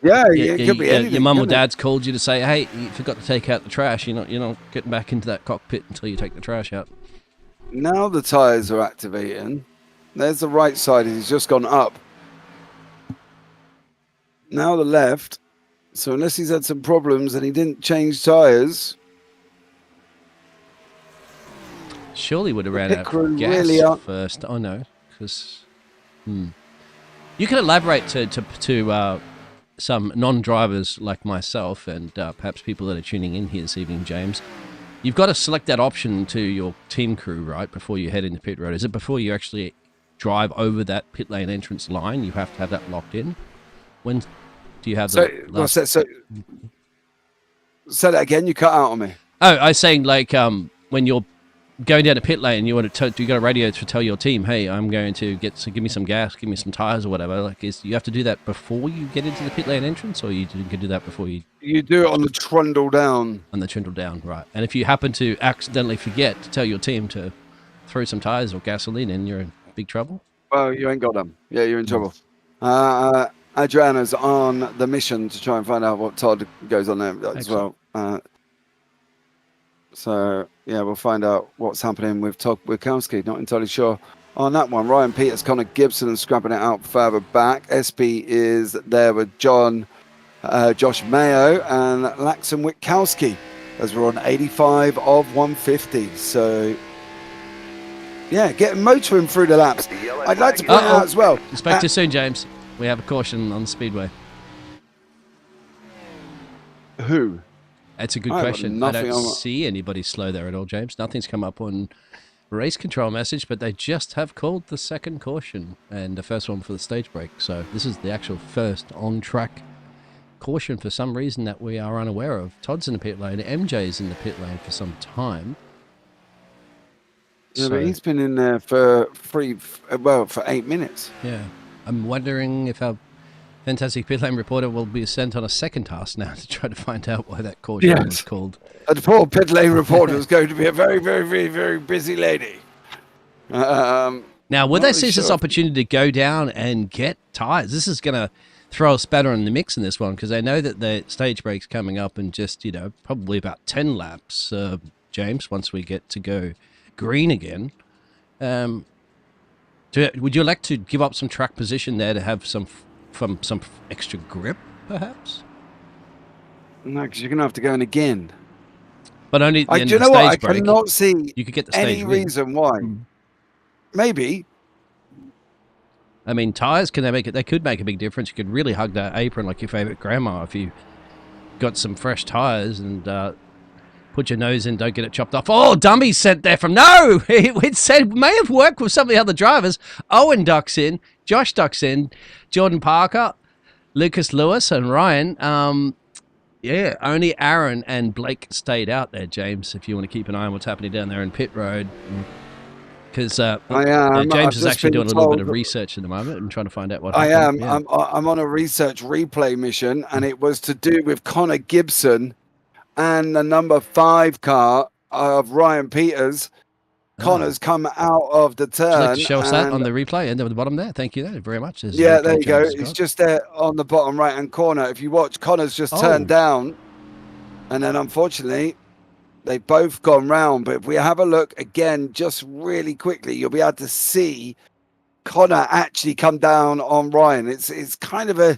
A: it could be anything.
B: Your mum or dad's called you to say, "Hey, you forgot to take out the trash. You're not getting back into that cockpit until you take the trash out."
A: Now the tyres are activating. There's the right side. He's just gone up. Now the left. So unless he's had some problems and he didn't change tyres,
B: surely would have ran out of gas first. Oh no, because you can elaborate to some non-drivers like myself and perhaps people that are tuning in here this evening, James. You've got to select that option to your team crew, right, before you head into pit road. Is it before you actually drive over that pit lane entrance line? You have to have that locked in. When do you have
A: say that again? You cut out on me.
B: Oh, I was saying like when you're going down a pit lane, you want to you got a radio to tell your team, hey, I'm going to give me some gas, give me some tires or whatever. Like, you have to do that before you get into the pit lane entrance, or you can do that before you? You
A: do it on the trundle down.
B: On the trundle down, right? And if you happen to accidentally forget to tell your team to throw some tires or gasoline in, you're in big trouble.
A: Well, you ain't got them. Yeah, you're in trouble. Adriana's on the mission to try and find out what Todd goes on there as
B: Excellent.
A: well. So, yeah, we'll find out what's happening with Todd Witkowski. Not entirely sure on that one. Ryan Peters, Connor Gibson, and scrapping it out further back. SP is there with Josh Mayo, and Laxon Witkowski, as we're on 85 of 150. So, yeah, getting motoring through the laps. I'd like to point out as well.
B: Speak to you soon, James. We have a caution on the speedway.
A: Who?
B: That's a good
A: I got
B: question. I
A: nothing
B: don't
A: on-
B: see anybody slow there at all, James. Nothing's come up on race control message, but they just have called the second caution and the first one for the stage break. So this is the actual first on-track caution for some reason that we are unaware of. Todd's in the pit lane. MJ's in the pit lane for some time.
A: Yeah, but he's been in there for 8 minutes.
B: Yeah. I'm wondering if our fantastic pit lane reporter will be sent on a second task now to try to find out why that caution was called.
A: The poor pit lane reporter is going to be a very, very, very, very busy lady.
B: Now, will they seize this opportunity to go down and get tyres? This is going to throw a spatter in the mix in this one because they know that the stage break's coming up in just, probably about 10 laps, James, once we get to go green again. Would you like to give up some track position there to have some extra grip, perhaps?
A: No, because you're going to have to go in again.
B: But only at the end
A: do you
B: of the
A: know what? I
B: stage break,
A: cannot see
B: you could get the stage
A: any
B: win.
A: reason why. Maybe.
B: I mean, tyres, can they make it? They could make a big difference. You could really hug that apron like your favourite grandma if you got some fresh tyres and put your nose in, don't get it chopped off. Oh, dummy sent there from... No! It said may have worked with some of the other drivers. Owen ducks in. Josh ducks in. Jordan Parker, Lucas Lewis, and Ryan. Only Aaron and Blake stayed out there, James, if you want to keep an eye on what's happening down there in pit road. Because James is actually doing a little bit of research at the moment and trying to find out what happened.
A: I am. Yeah. I'm on a research replay mission, and it was to do with Connor Gibson and the number 5 car of Ryan Peters. Connor's come out of the turn.
B: Would you like to show us that on the replay and at the bottom there? Thank you very much.
A: There you go. It's just there on the bottom right-hand corner. If you watch, Connor's just turned down, and then unfortunately, they've both gone round. But if we have a look again, just really quickly, you'll be able to see Connor actually come down on Ryan. It's kind of a...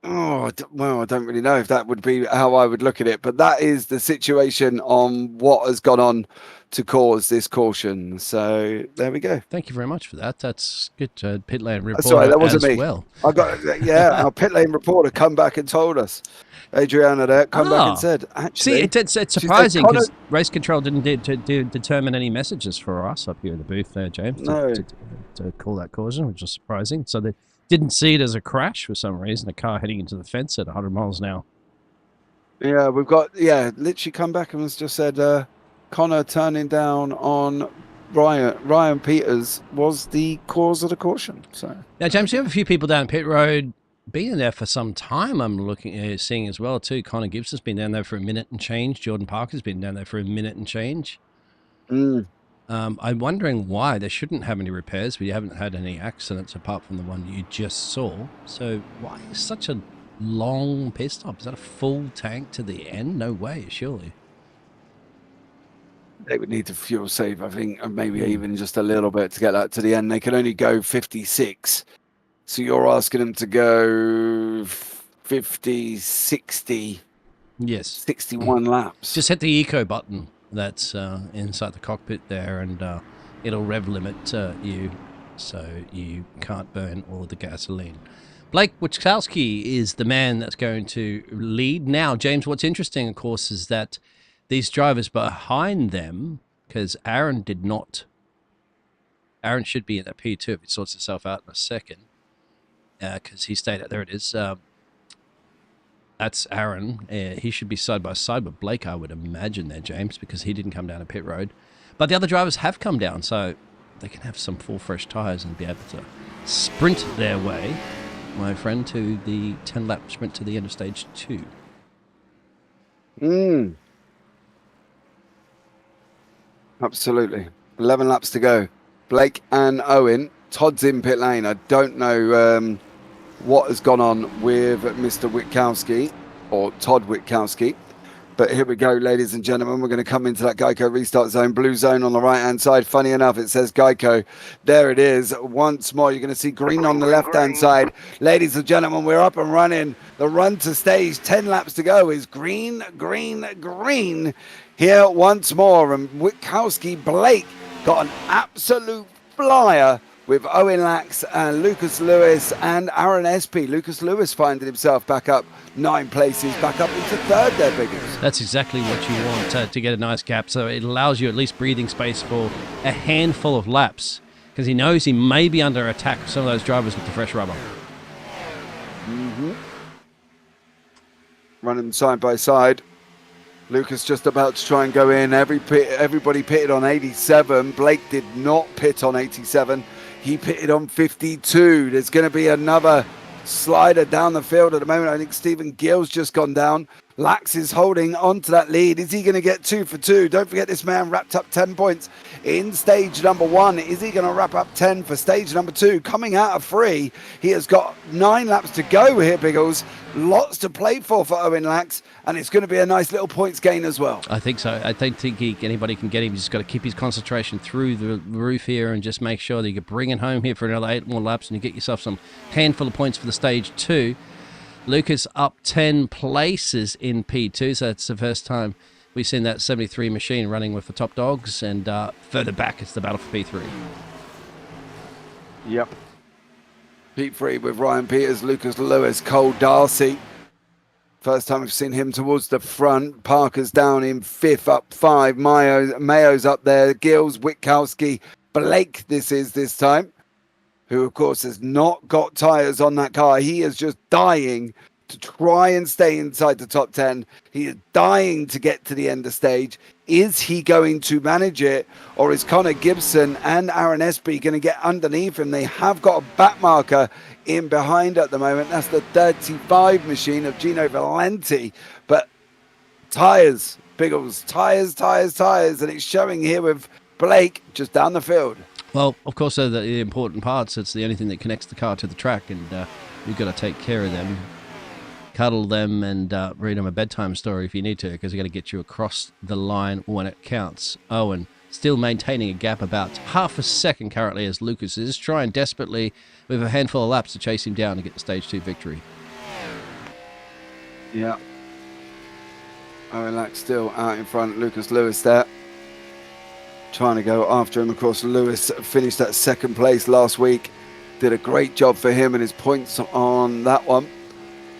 A: I don't really know if that would be how I would look at it, but that is the situation on what has gone on to cause this caution. So there we go.
B: Thank you very much for that. That's good. Pit lane reporter.
A: Sorry, that wasn't me.
B: Well.
A: I got our pit lane reporter come back and told us. Adriana there come back and said, actually,
B: see, it's surprising because race control didn't determine any messages for us up here in the booth there, James, to call that caution, which was surprising. So they didn't see it as a crash for some reason, a car heading into the fence at 100 miles an hour.
A: Yeah, we've got, literally come back and has just said Connor turning down on Ryan Peters was the cause of the caution. So
B: now, James, you have a few people down pit road being there for some time. I'm seeing as well too. Connor Gibson's been down there for a minute and change. Jordan Parker's been down there for a minute and change. I'm wondering why they shouldn't have any repairs. We haven't had any accidents apart from the one you just saw. So why is such a long pit stop? Is that a full tank to the end? No way, surely.
A: They would need to fuel save, I think, and maybe even just a little bit to get that to the end. They can only go 56. So you're asking them to go 50, 60, 61 laps.
B: Just hit the eco button that's inside the cockpit there, and it'll rev limit you so you can't burn all the gasoline. Blake Witkowski is the man that's going to lead. Now, James, what's interesting, of course, is that these drivers behind them, because Aaron did not. Aaron should be in that P2 if it sorts itself out in a second, because he stayed out. There it is. That's Aaron. He should be side by side with Blake, I would imagine there, James, because he didn't come down a pit road. But the other drivers have come down, so they can have some full fresh tyres and be able to sprint their way, my friend, to the 10-lap sprint to the end of stage 2.
A: Absolutely. 11 laps to go. Blake and Owen Todd's in pit lane. I don't know what has gone on with Mr. Witkowski or Todd Witkowski. But here we go, ladies and gentlemen. We're going to come into that Geico restart zone. Blue zone on the right-hand side. Funny enough, it says Geico. There it is. Once more, you're going to see green on the left-hand side. Ladies and gentlemen, we're up and running. The run to stage, 10 laps to go, is green, green, green. Here once more. And Witkowski Blake got an absolute flyer with Owen Lax and Lucas Lewis and Aaron SP. Lucas Lewis finding himself back up 9 places, back up into 3rd there, Biggles.
B: That's exactly what you want to get a nice gap. So it allows you at least breathing space for a handful of laps because he knows he may be under attack from some of those drivers with the fresh rubber.
A: Running side by side. Lucas just about to try and go in. Everybody pitted on 87. Blake did not pit on 87. He pitted on 52. There's going to be another slider down the field at the moment. I think Stephen Gill's just gone down. Lax is holding on to that lead. Is he going to get 2 for 2? Don't forget this man wrapped up 10 points in stage number 1. Is he going to wrap up 10 for stage number 2? Coming out of 3. He has got 9 laps to go here, Biggles. Lots to play for Owen Lax, and it's going to be a nice little points gain as well.
B: I think so. I don't think anybody can get him. He's just got to keep his concentration through the roof here and just make sure that you can bring it home here for another 8 more laps and you get yourself some handful of points for the stage 2. Lucas up 10 places in P2, so it's the first time we've seen that 73 machine running with the top dogs, and further back it's the battle for P3.
A: Yep. P3 with Ryan Peters, Lucas Lewis, Cole Darcy. First time we've seen him towards the front. Parker's down in 5th, up 5. Mayo's up there. Gills, Witkowski, Blake this time, who of course has not got tyres on that car. He is just dying to try and stay inside the top 10. He is dying to get to the end of stage. Is he going to manage it, or is Connor Gibson and Aaron Espy going to get underneath him? They have got a back marker in behind at the moment. That's the 35 machine of Gino Valenti. But tyres, Biggles, tyres, and it's showing here with Blake just down the field.
B: Well, of course, they're the important parts. It's the only thing that connects the car to the track, and you've got to take care of them, cuddle them, and read them a bedtime story if you need to, because they've got to get you across the line when it counts. Owen still maintaining a gap about half a second currently, as Lucas is trying desperately with a handful of laps to chase him down and get the stage 2 victory.
A: Yeah. Owen Lack still out in front. Lucas Lewis there, trying to go after him. Of course, Lewis finished at 2nd place last week. Did a great job for him and his points on that one.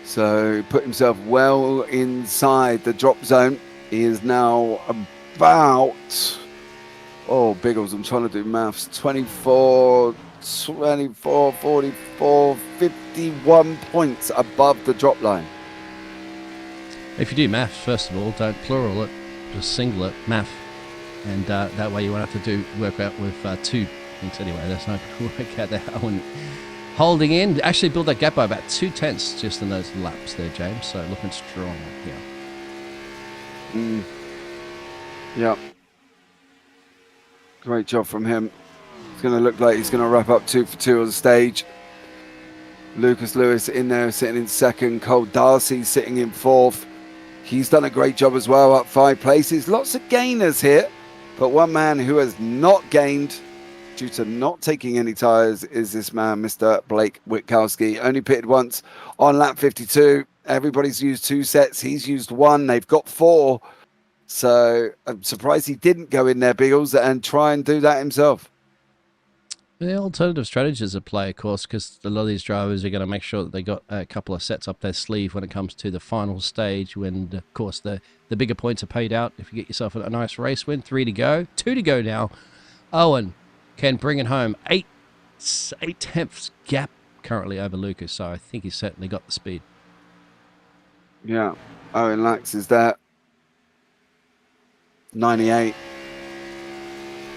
A: So put himself well inside the drop zone. He is now about, Biggles, I'm trying to do maths, 24, 44, 51 points above the drop line.
B: If you do maths, first of all, don't plural it, just single it, math. And that way you won't have to work out with 2 things anyway. That's not going to work out there. Owen holding in, actually build that gap by about 2/10 just in those laps there, James. So looking strong here.
A: Yeah. Great job from him. It's going to look like he's going to wrap up 2 for 2 on the stage. Lucas Lewis in there sitting in 2nd. Cole Darcy sitting in 4th. He's done a great job as well, up 5 places. Lots of gainers here. But one man who has not gained due to not taking any tyres is this man, Mr. Blake Witkowski. Only pitted once on lap 52. Everybody's used 2 sets. He's used 1. They've got 4. So I'm surprised he didn't go in there, Biggles, and try and do that himself.
B: The alternative strategies at play, of course, because a lot of these drivers are going to make sure that they got a couple of sets up their sleeve when it comes to the final stage, when, of course, the bigger points are paid out. If you get yourself a nice race win, 3 to go, 2 to go now. Owen can bring it home. 8/10 gap currently over Lucas, so I think he's certainly got the speed.
A: Yeah, Owen Lax is there. 98.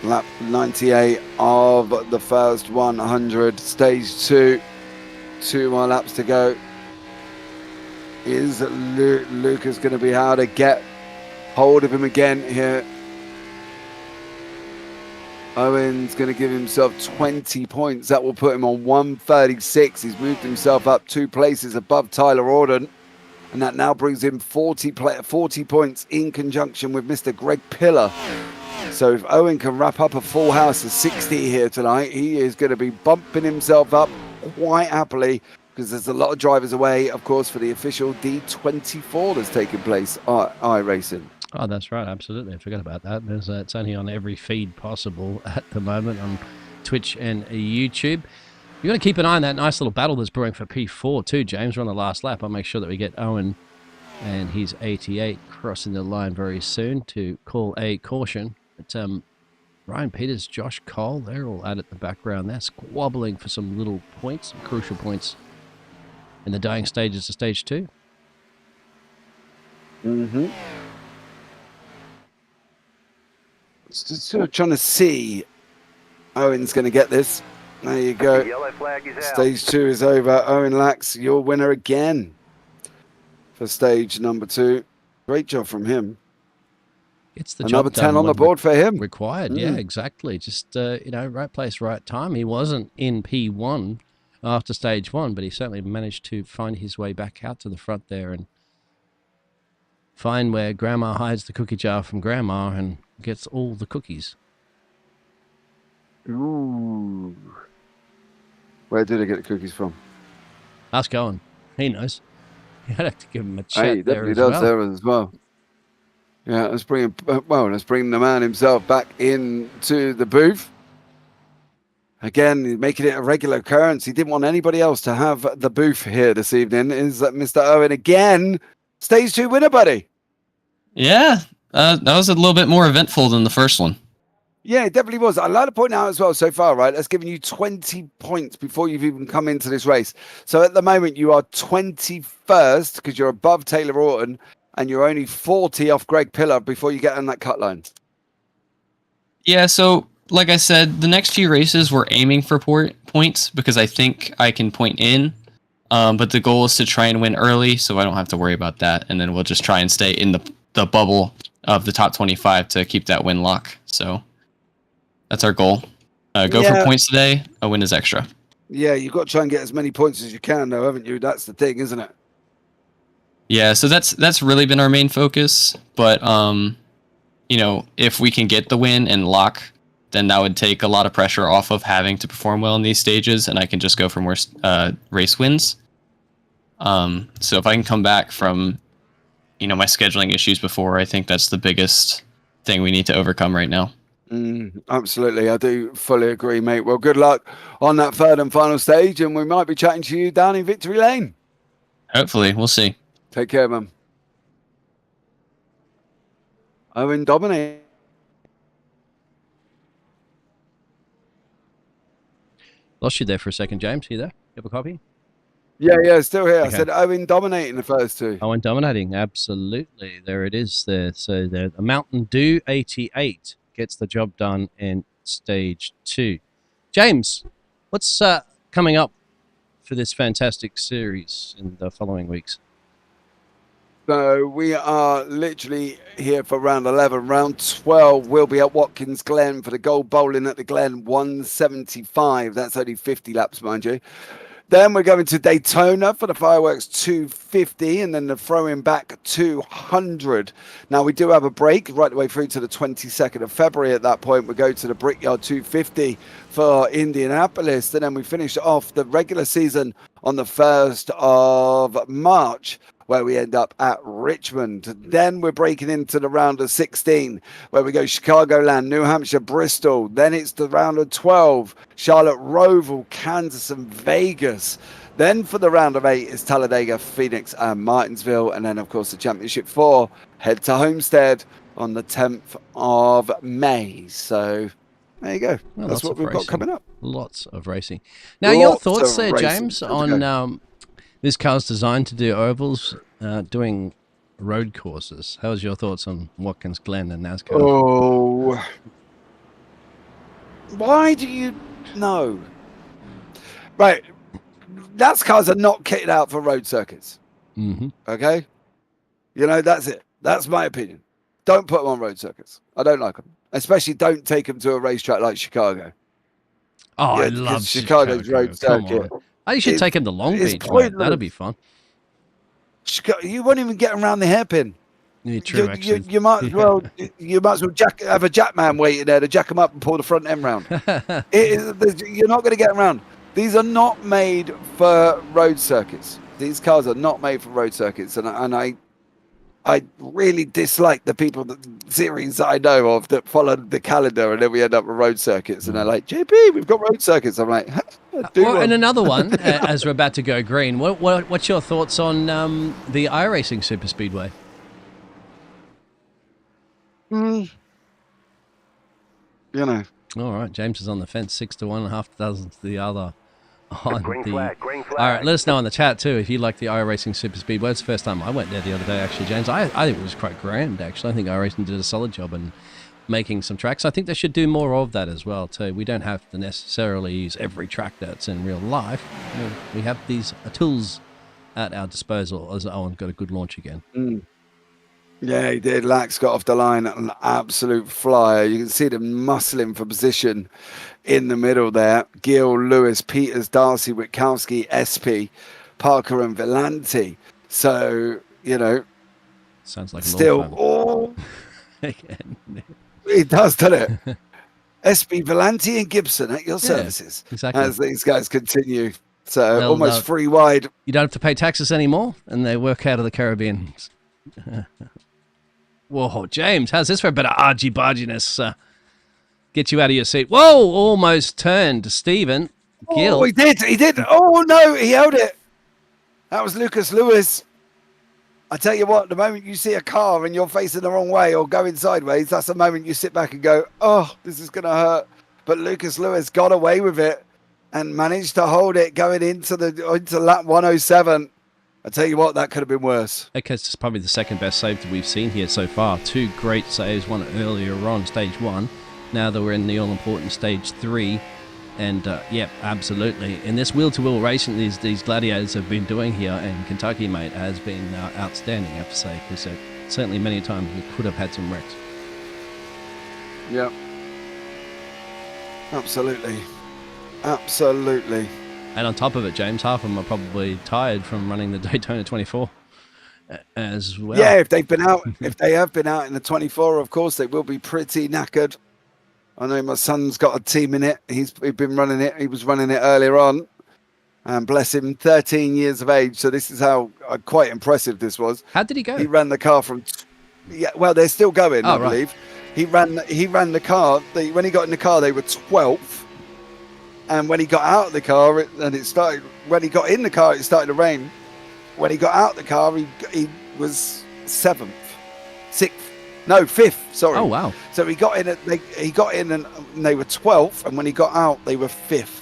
A: Lap 98 of the first 100. Stage 2. 2 more laps to go. Is Lucas going to be able to get hold of him again here? Owen's going to give himself 20 points. That will put him on 136. He's moved himself up 2 places above Tyler Auden. And that now brings him 40 points in conjunction with Mr. Greg Pillar. So if Owen can wrap up a full house of 60 here tonight, he is going to be bumping himself up quite happily, because there's a lot of drivers away, of course, for the official D24 that's taking place at iRacing.
B: Oh, that's right. Absolutely. I forgot about that. It's only on every feed possible at the moment on Twitch and YouTube. You're going to keep an eye on that nice little battle that's brewing for P4 too, James. We're on the last lap. I'll make sure that we get Owen and his 88 crossing the line very soon to call a caution. But Ryan Peters, Josh Cole, they're all out at the background. They're squabbling for some little points, some crucial points in the dying stages of stage 2.
A: Mm-hmm. Still trying to see. Owen's going to get this. There you go.
D: Yellow flag is out.
A: Stage 2 is over. Owen Lax, your winner again for stage number 2. Great job from him.
B: It's the
A: Another
B: job done
A: 10 on the board for him.
B: required. Yeah, exactly. Just right place, right time. He wasn't in P1 after stage 1, but he certainly managed to find his way back out to the front there and find where Grandma hides the cookie jar from Grandma and gets all the cookies.
A: Ooh. Where did I get the cookies from?
B: Ask Owen. He knows. You'd have to give him a chat
A: Hey, he
B: there
A: definitely
B: as
A: does
B: well.
A: there as well. Yeah, let's bring the man himself back into the booth. Again, making it a regular occurrence. He didn't want anybody else to have the booth here this evening. Is that Mr. Owen again? Stage 2 winner, buddy.
C: Yeah, that was a little bit more eventful than the first one.
A: Yeah, it definitely was. I'd like to point out as well so far, right? That's given you 20 points before you've even come into this race. So at the moment, you are 21st because you're above Taylor Orton, and you're only 40 off Greg Pillar before you get on that cut line.
C: Yeah, so like I said, the next few races we're aiming for points because I think I can point in. But the goal is to try and win early, so I don't have to worry about that. And then we'll just try and stay in the bubble of the top 25 to keep that win lock. So that's our goal. Go for points today. A win is extra.
A: Yeah, you've got to try and get as many points as you can, though, haven't you? That's the thing, isn't it?
C: Yeah, so that's really been our main focus. But if we can get the win and lock, then that would take a lot of pressure off of having to perform well in these stages, and I can just go for more race wins. So if I can come back from, my scheduling issues before, I think that's the biggest thing we need to overcome right now.
A: Absolutely, I do fully agree, mate. Well, good luck on that third and final stage, and we might be chatting to you down in Victory Lane.
C: Hopefully, we'll see.
A: Take care, man. Owen dominate.
B: Lost you there for a second, James. You there? You have a copy?
A: Yeah, still here.
B: Okay.
A: I said Owen dominating the first 2.
B: Owen dominating, absolutely. There it is there. So the Mountain Dew 88 gets the job done in stage 2. James, what's coming up for this fantastic series in the following weeks?
A: So we are literally here for round 11. Round 12 will be at Watkins Glen for the Gold Bowling at the Glen, 175. That's only 50 laps, mind you. Then we're going to Daytona for the fireworks 250, and then the throwing back 200. Now we do have a break right the way through to the 22nd of February. At that point, we go to the Brickyard 250 for Indianapolis, and then we finish off the regular season on the 1st of March, where we end up at Richmond. Then we're breaking into the round of 16, where we go Chicagoland, New Hampshire, Bristol. Then it's the round of 12, Charlotte, Roval, Kansas, and Vegas. Then for the round of 8 is Talladega, Phoenix, and Martinsville. And then, of course, the Championship 4 head to Homestead on the 10th of May. So there you go.
B: Well,
A: that's what we've got coming up.
B: Lots of racing. Now, your thoughts there,
A: racing.
B: James, on this car's designed to do ovals, doing road courses. How's your thoughts on Watkins Glen and NASCAR?
A: Oh, why do you know? Right, NASCARs are not kitted out for road circuits.
B: Mm-hmm.
A: Okay, that's it. That's my opinion. don't put them on road circuits. I don't like them. Especially don't take them to a racetrack like Chicago.
B: Oh,
A: Yeah,
B: I love
A: because Chicago's road
B: Come
A: circuit.
B: on. Oh, you should take him to Long
A: it's
B: Beach, mate.
A: pointless.
B: That'll be fun.
A: You won't even get around the hairpin.
B: Yeah, true, actually.
A: You might as well. You might as well have a jackman waiting there to jack them up and pull the front end round. You're not going to get around. These are not made for road circuits. These cars are not made for road circuits, and I really dislike the people, the series that I know of that follow the calendar, and then we end up with road circuits, and they're like, JP, we've got road circuits. I'm like,
B: and another one, as we're about to go green. What's your thoughts on the iRacing Super Speedway?
A: You know.
B: All right, James is on the fence, 6 to 1, half dozen to the other.
D: Green flag.
B: All right, let us know in the chat too if you like the iRacing Super Speedway. It's the first time I went there the other day, actually, James. I think it was quite grand, actually. I think iRacing did a solid job in making some tracks. I think they should do more of that as well too. We don't have to necessarily use every track that's in real life. We have these tools at our disposal. As Owen got a good launch again.
A: Yeah, he did. Lax got off the line, an absolute flyer. You can see them muscling for position in the middle there. Gill, Lewis, Peters, Darcy, Witkowski, SP, Parker, and Villanti. So,
B: sounds like
A: still. It does, doesn't it? SP, Villanti, and Gibson at your services.
B: Exactly.
A: As these guys continue. So almost free wide.
B: You don't have to pay taxes anymore, and they work out of the Caribbean. Whoa, James, how's this for a bit of argy-barginess? Get you out of your seat. Whoa, almost turned to Stephen Gill.
A: Oh, he did. Oh, no, he held it. That was Lucas Lewis. I tell you what, the moment you see a car and you're facing the wrong way or going sideways, that's the moment you sit back and go, oh, this is going to hurt. But Lucas Lewis got away with it and managed to hold it going into lap 107. I tell you what, that could have been worse.
B: Okay, it's probably the second best save that we've seen here so far. 2 great saves, one earlier on, stage 1. Now that we're in the all-important stage 3. And, yeah, absolutely. In this wheel-to-wheel racing these gladiators have been doing here in Kentucky, mate, has been outstanding, I have to say, because certainly many times we could have had some wrecks.
A: Yeah. Absolutely. Absolutely.
B: And on top of it, James, half of them are probably tired from running the Daytona 24 as well.
A: Yeah, if they have been out in the 24, of course, they will be pretty knackered. I know my son's got a team in it. He's been running it. He was running it earlier on. And bless him, 13 years of age. So this is how quite impressive this was.
B: How did he go?
A: He ran the car from... Yeah, well, they're still going, I believe. He ran the car. When he got in the car, they were 12th. And when he got out of the car, when he got in the car, it started to rain. When he got out of the car, he was 7th, 6th, no, 5th. Sorry.
B: Oh wow!
A: So he got in and they were 12th, and when he got out, they were 5th.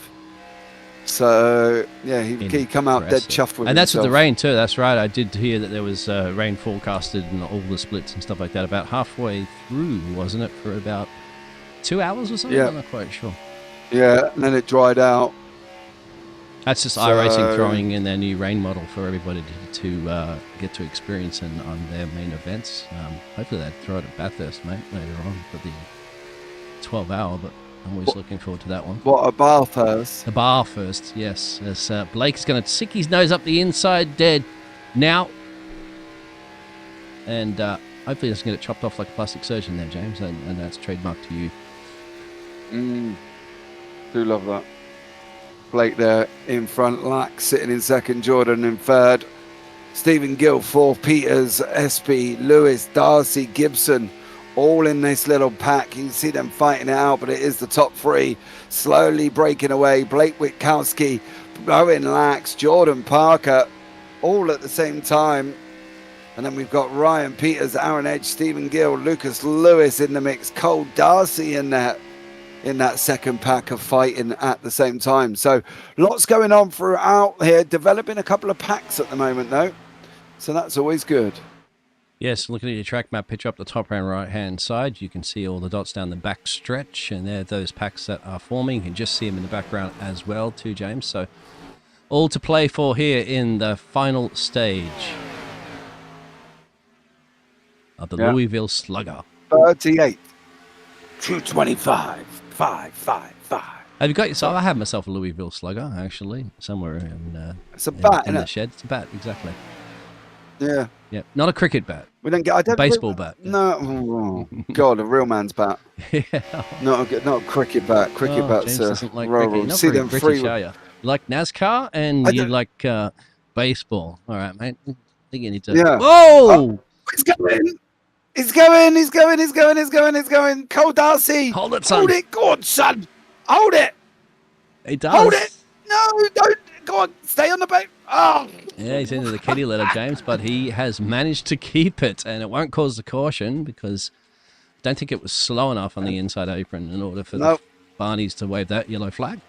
A: So yeah, he come out dead chuffed with.
B: And that's
A: himself.
B: with the rain too. That's right. I did hear that there was rain forecasted and all the splits and stuff like that. About halfway through, wasn't it? For about 2 hours or something.
A: Yeah.
B: I'm not quite sure.
A: Yeah, and then it dried out.
B: That's just iRacing throwing in their new rain model for everybody to get to experience on their main events. Hopefully they throw it at Bathurst, mate, later on for the 12-hour, but I'm always looking forward to that one.
A: What, a Bathurst?
B: The Bathurst, yes. As Blake's going to stick his nose up the inside dead now. And hopefully he's going to get it chopped off like a plastic surgeon there, James, and that's trademarked to you.
A: Do love that. Blake there in front, Lack sitting in second, Jordan in third, Stephen Gill, 4, Peters, SP, Lewis, Darcy, Gibson, all in this little pack. You can see them fighting it out, but it is the top 3 slowly breaking away. Blake Witkowski, Owen Lax, Jordan Parker, all at the same time. And then we've got Ryan Peters, Aaron Edge, Stephen Gill, Lucas Lewis in the mix, Cole Darcy in there. In that second pack of fighting at the same time. So lots going on throughout here, developing a couple of packs at the moment though. So that's always good.
B: Yes, looking at your track map picture up the top right hand side, you can see all the dots down the back stretch, and they're those packs that are forming. You can just see them in the background as well too, James. So all to play for here in the final stage. of the Louisville Slugger.
A: 38, 225, 555.
B: Have you got yourself? I have myself a Louisville Slugger, actually, somewhere
A: It's a bat,
B: in
A: isn't
B: the
A: it?
B: shed. It's a bat, exactly.
A: Yeah.
B: Yeah, not a cricket bat.
A: We don't get a
B: baseball bat.
A: No, oh, God, a real man's bat.
B: Yeah.
A: Not a cricket bat. Cricket bats
B: James
A: are
B: doesn't like
A: rural.
B: cricket. You're not
A: See
B: very
A: them
B: British,
A: free.
B: are you? You like NASCAR and you like baseball. All right, mate. I think you need to.
A: Yeah.
B: Whoa!
A: Oh, it's going. It's going. It's going. It's going. It's going. It's going. Cole Darcy.
B: Hold it, son.
A: Hold it. Go on, son. Hold it.
B: He does.
A: Hold it. No, don't. Go on. Stay on the boat. Oh.
B: Yeah, he's into the kitty litter, James, but he has managed to keep it, and it won't cause the caution because I don't think it was slow enough on the inside apron in order for the Barneys to wave that yellow flag.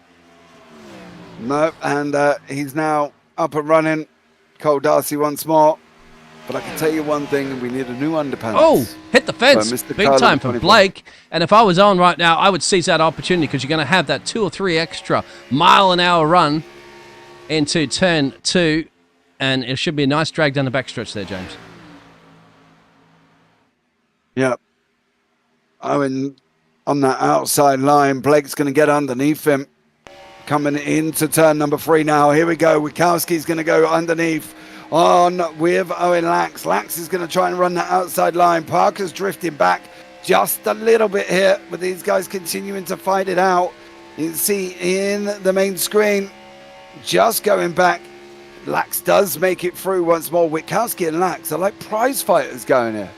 A: No, and he's now up and running. Cole Darcy once more. But I can tell you one thing, we need a new underpants.
B: Oh, hit the fence.
A: Mr.
B: Big
A: Carlin,
B: time for
A: 24.
B: Blake. And if I was on right now, I would seize that opportunity because you're going to have that 2 or 3 extra mile-an-hour run into turn 2. And it should be a nice drag down the backstretch there, James.
A: Yep. Owen on that outside line. Blake's going to get underneath him. Coming into turn number 3 now. Here we go. Wikowski's going to go underneath on with Owen Lax. Lax is going to try and run that outside line. Parker's drifting back just a little bit here, but these guys continuing to fight it out. You can see in the main screen, just going back. Lax does make it through once more. Witkowski and Lax are like prize fighters going here.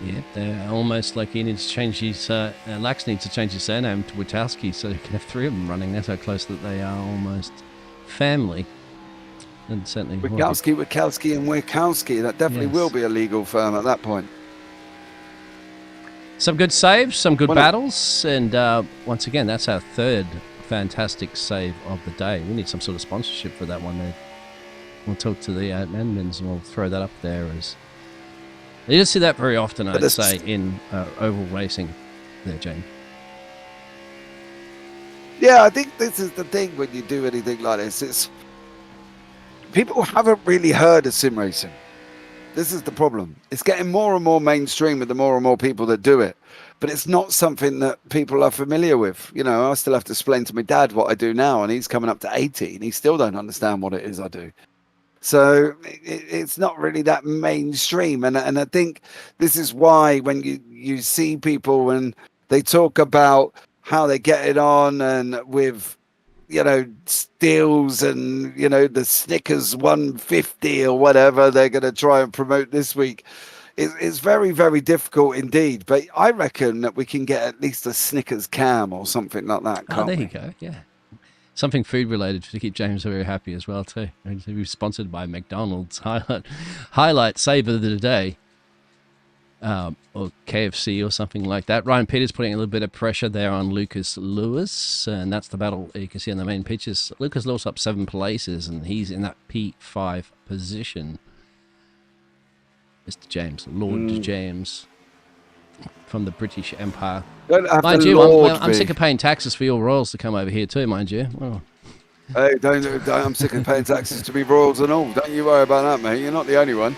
B: Yeah, they're almost like he needs to change his. Lax needs to change his surname to Witkowski so he can have 3 of them running. They're so close that they are almost family. And certainly
A: Witkowski, and Witkowski. That definitely will be a legal firm at that point.
B: Some good saves, some good battles, and once again, that's our 3rd fantastic save of the day. We need some sort of sponsorship for that one there. We'll talk to the admins and we'll throw that up there as. You don't see that very often, I'd say, in oval racing there, Jane.
A: Yeah, I think this is the thing when you do anything like this. It's people haven't really heard of sim racing. This is the problem. It's getting more and more mainstream with the more and more people that do it. But it's not something that people are familiar with. You know, I still have to explain to my dad what I do now, and he's coming up to 80, and he still don't understand what it is I do. So it's not really that mainstream. And I think this is why when you see people when they talk about how they get it on and with, you know, steals and, you know, the Snickers 150 or whatever they're going to try and promote this week. It's very, very difficult indeed. But I reckon that we can get at least a Snickers cam or something like that.
B: Oh, there you go. Yeah. Something food related to keep James very happy as well too. We're sponsored by McDonald's. Highlight save of the day. Or KFC or something like that. Ryan Peters putting a little bit of pressure there on Lucas Lewis, and that's the battle you can see on the main pictures. Lucas Lewis up 7 places, and he's in that P5 position. Mr. James, Lord James, from the British Empire. Mind you, I'm sick of paying taxes for your royals to come over here too, mind you. Oh.
A: Hey, don't, I'm sick of paying taxes to be royals and all. Don't you worry about that, mate. You're not the only one.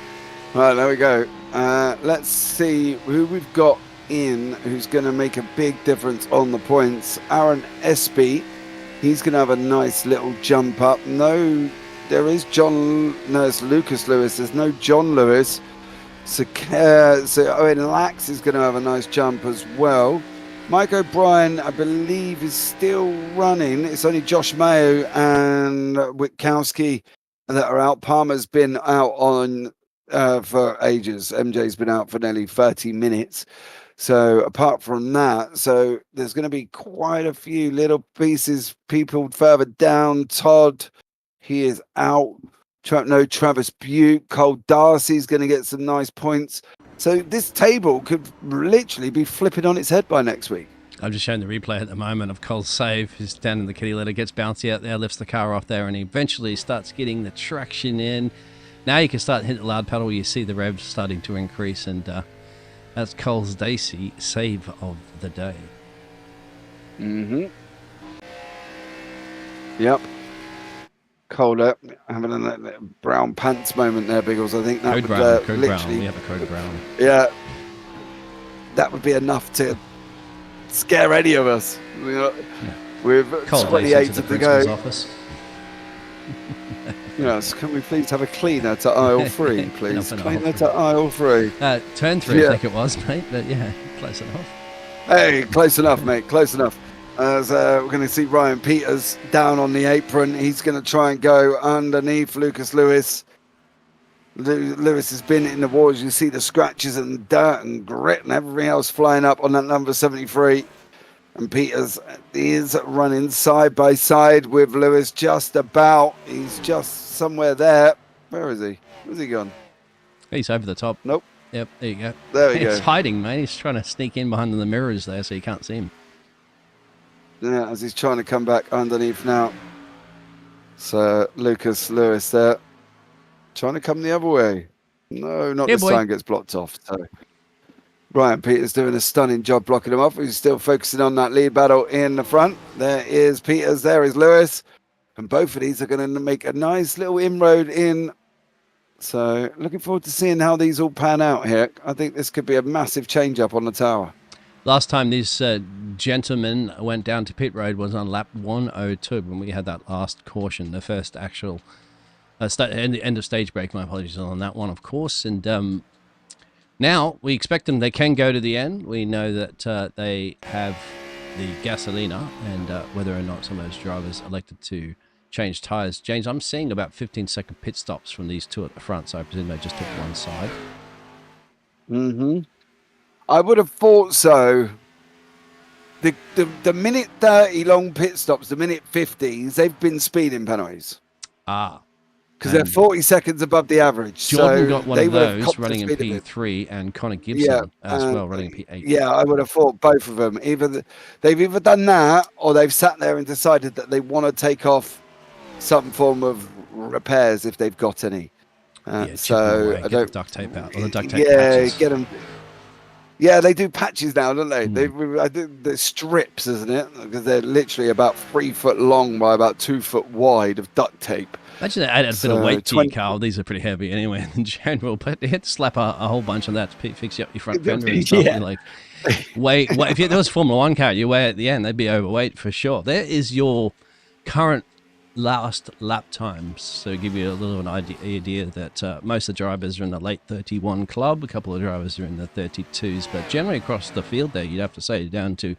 A: Right, there we go. Let's see who we've got in who's going to make a big difference on the points. Aaron Espy, he's going to have a nice little jump up. No, there is it's Lucas Lewis. There's no John Lewis. So Owen Lax is going to have a nice jump as well. Mike O'Brien, I believe, is still running. It's only Josh Mayo and Witkowski that are out. Palmer's been out on for ages. MJ's been out for nearly 30 minutes. So apart from that, so there's going to be quite a few little pieces. People further down. Todd, he is out. Travis Butte. Cole Darcy's going to get some nice points. So this table could literally be flipping on its head by next week.
B: I'm just showing the replay at the moment of Cole's save. He's down in the kitty litter, gets bouncy out there, lifts the car off there, and he eventually starts getting the traction in. Now you can start hitting the loud pedal. You see the revs starting to increase, and that's Cole's Daisy save of the day.
A: Mm-hmm. Yep. Colder, having a brown pants moment there, Biggles. I think that
B: Code
A: would
B: brown. Code
A: literally,
B: brown. We have a code brown.
A: yeah, that would be enough to scare any of us. With
B: Cold
A: 28
B: to the
A: to
B: principal's
A: go.
B: office.
A: Yes, can we please have a cleaner to aisle 3, please?
B: Enough in
A: Cleaner
B: aisle
A: to aisle 3.
B: Turn 3,
A: Yeah.
B: I think it was, mate. But yeah, close enough.
A: Hey, close enough, mate. Close enough. As we're going to see Ryan Peters down on the apron. He's going to try and go underneath Lucas Lewis. Lewis has been in the wars. You see the scratches and dirt and grit and everything else flying up on that number 73. And Peters is running side by side with Lewis just about. He's just somewhere there. Where is he? Where's he gone?
B: He's over the top.
A: Nope.
B: Yep, there you go.
A: There we
B: He's
A: go.
B: hiding, mate. He's trying to sneak in behind the mirrors there so you can't see him.
A: Yeah, as he's trying to come back underneath now. So Lucas Lewis there. Trying to come the other way. No, not
B: Yeah,
A: this
B: boy.
A: time. Gets blocked off. So Ryan Peters doing a stunning job blocking him off. He's still focusing on that lead battle in the front. There is Peters. There is Lewis. And both of these are going to make a nice little inroad in. So looking forward to seeing how these all pan out here. I think this could be a massive change up on the tower.
B: Last time these gentlemen went down to pit road was on lap 102 when we had that last caution, the first actual end of stage break. My apologies on that one, of course. And now we expect them. They can go to the end. We know that they have the gasolina, and whether or not some of those drivers elected to change tires. James, I'm seeing about 15-second pit stops from these two at the front, so I presume they just took one side.
A: Mm-hmm. I would have thought so. The minute 30 long pit stops, the minute 50s, they've been speeding penalties.
B: Ah.
A: Because they're 40 seconds above the average.
B: Jordan
A: so
B: got one
A: they
B: of
A: would have
B: those
A: copped
B: running in
A: the speed of it.
B: P3, and Connor Gibson as well running in P8.
A: Yeah, I would have thought both of them. They've either done that or they've sat there and decided that they want to take off some form of repairs if they've got any. So
B: away,
A: I
B: get
A: don't
B: the duct tape out, or the duct tape
A: yeah,
B: patches.
A: get them. Yeah, they do patches now, don't they? I think they're strips, isn't it? Because they're literally about 3 foot long by about 2 foot wide of duct tape.
B: Imagine they added a bit of weight to your car. These are pretty heavy anyway in general, but they had to slap a whole bunch on that to fix up your front fender and stuff.
A: Yeah.
B: Like, if there was a Formula 1 car, you weigh at the end, they'd be overweight for sure. There is your current last lap times. So give you a little an idea that most of the drivers are in the late 31 club. A couple of drivers are in the 32s, but generally across the field there, you'd have to say down to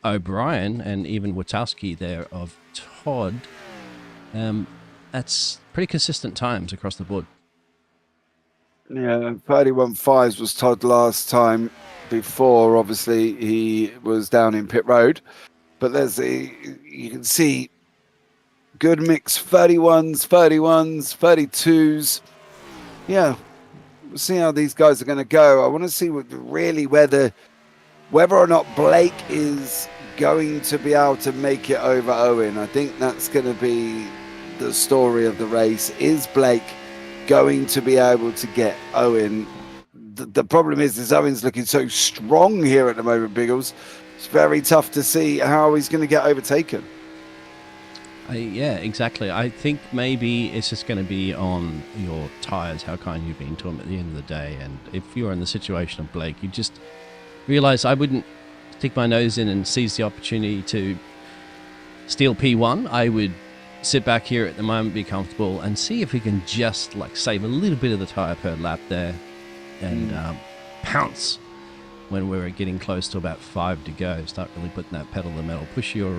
B: O'Brien and even Witowski there of Todd. That's pretty consistent times across the board.
A: Yeah, 31.5s was Todd last time before, obviously, he was down in pit road. But you can see good mix, 31s, 32s. Yeah, we'll see how these guys are going to go. I want to see whether or not Blake is going to be able to make it over Owen. I think that's going to be the story of the race. Is Blake going to be able to get Owen? The problem is Owen's looking so strong here at the moment, Biggles. It's very tough to see how he's going to get overtaken.
B: Yeah, exactly. I think maybe it's just going to be on your tyres, how kind you've been to him at the end of the day. And if you're in the situation of Blake, you just realise I wouldn't stick my nose in and seize the opportunity to steal P1. I would sit back here at the moment, be comfortable, and see if we can just save a little bit of the tyre per lap there and pounce when we're getting close to about 5 to go. Start really putting that pedal to the metal, push your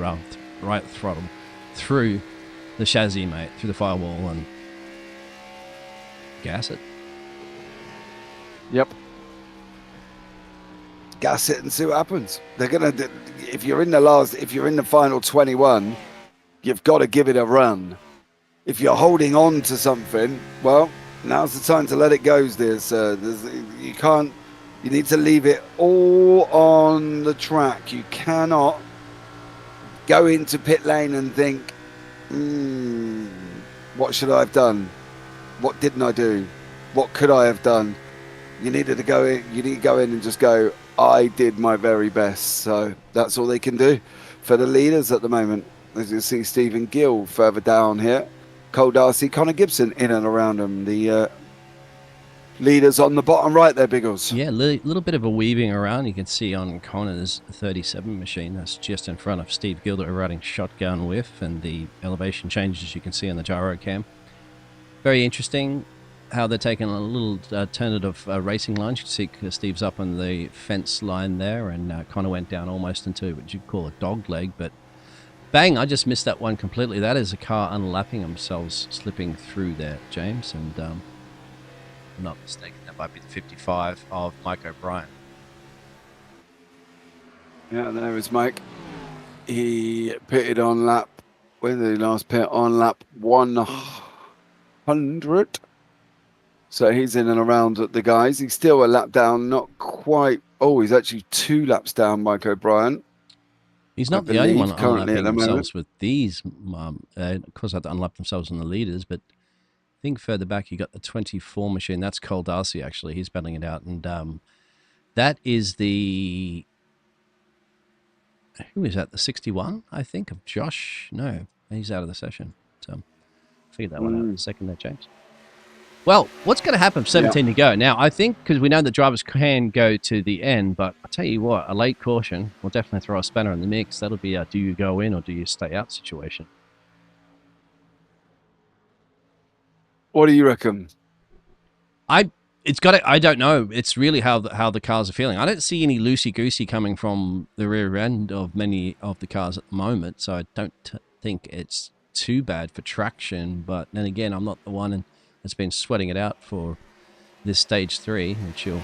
B: right throttle through the chassis, mate, through the firewall, and gas it.
A: Yep. Gas it and see what happens. They're gonna. If you're in the final 21, you've got to give it a run. If you're holding on to something, well, now's the time to let it go, dear sir. You can't. You need to leave it all on the track. You cannot go into pit lane and think, what should I have done? What didn't I do? What could I have done? You needed to go in. You need to go in and just go, I did my very best. So that's all they can do for the leaders at the moment. As you see, Stephen Gill further down here. Cole Darcy, Connor Gibson in and around them. The leaders on the bottom right there, Biggles.
B: Yeah, a little bit of a weaving around. You can see on Connor's 37 machine, that's just in front of Steve Gilder riding shotgun whiff, and the elevation changes you can see on the gyro cam. Very interesting how they're taking a little alternative racing lines. You can see Steve's up on the fence line there, and Connor went down almost into what you'd call a dog leg, but bang, I just missed that one completely. That is a car unlapping themselves, slipping through there, James, and I'm not mistaken, that might be the 55 of Mike O'Brien.
A: Yeah, there is Mike. He pitted on lap, when did he last pit? On lap 100. So he's in and around the guys. He's still a lap down, not quite. Oh, he's actually 2 laps down, Mike O'Brien.
B: He's not the only one unlapping themselves with these. Of course, I had to unlap themselves on the leaders, but I think further back you got the 24 machine. That's Cole Darcy, actually. He's battling it out. And that is the... Who is that? The 61, I think, of Josh? No, he's out of the session. So figured that one out in a second there, James. Well, what's going to happen? 17 to go. Now, I think, because we know that drivers can go to the end, but I tell you what, a late caution will definitely throw a spanner in the mix. That'll be a do you go in or do you stay out situation.
A: What do you reckon?
B: I don't know. It's really how the cars are feeling. I don't see any loosey-goosey coming from the rear end of many of the cars at the moment, so I don't think it's too bad for traction. But then again, I'm not the one that's been sweating it out for this stage 3, which you'll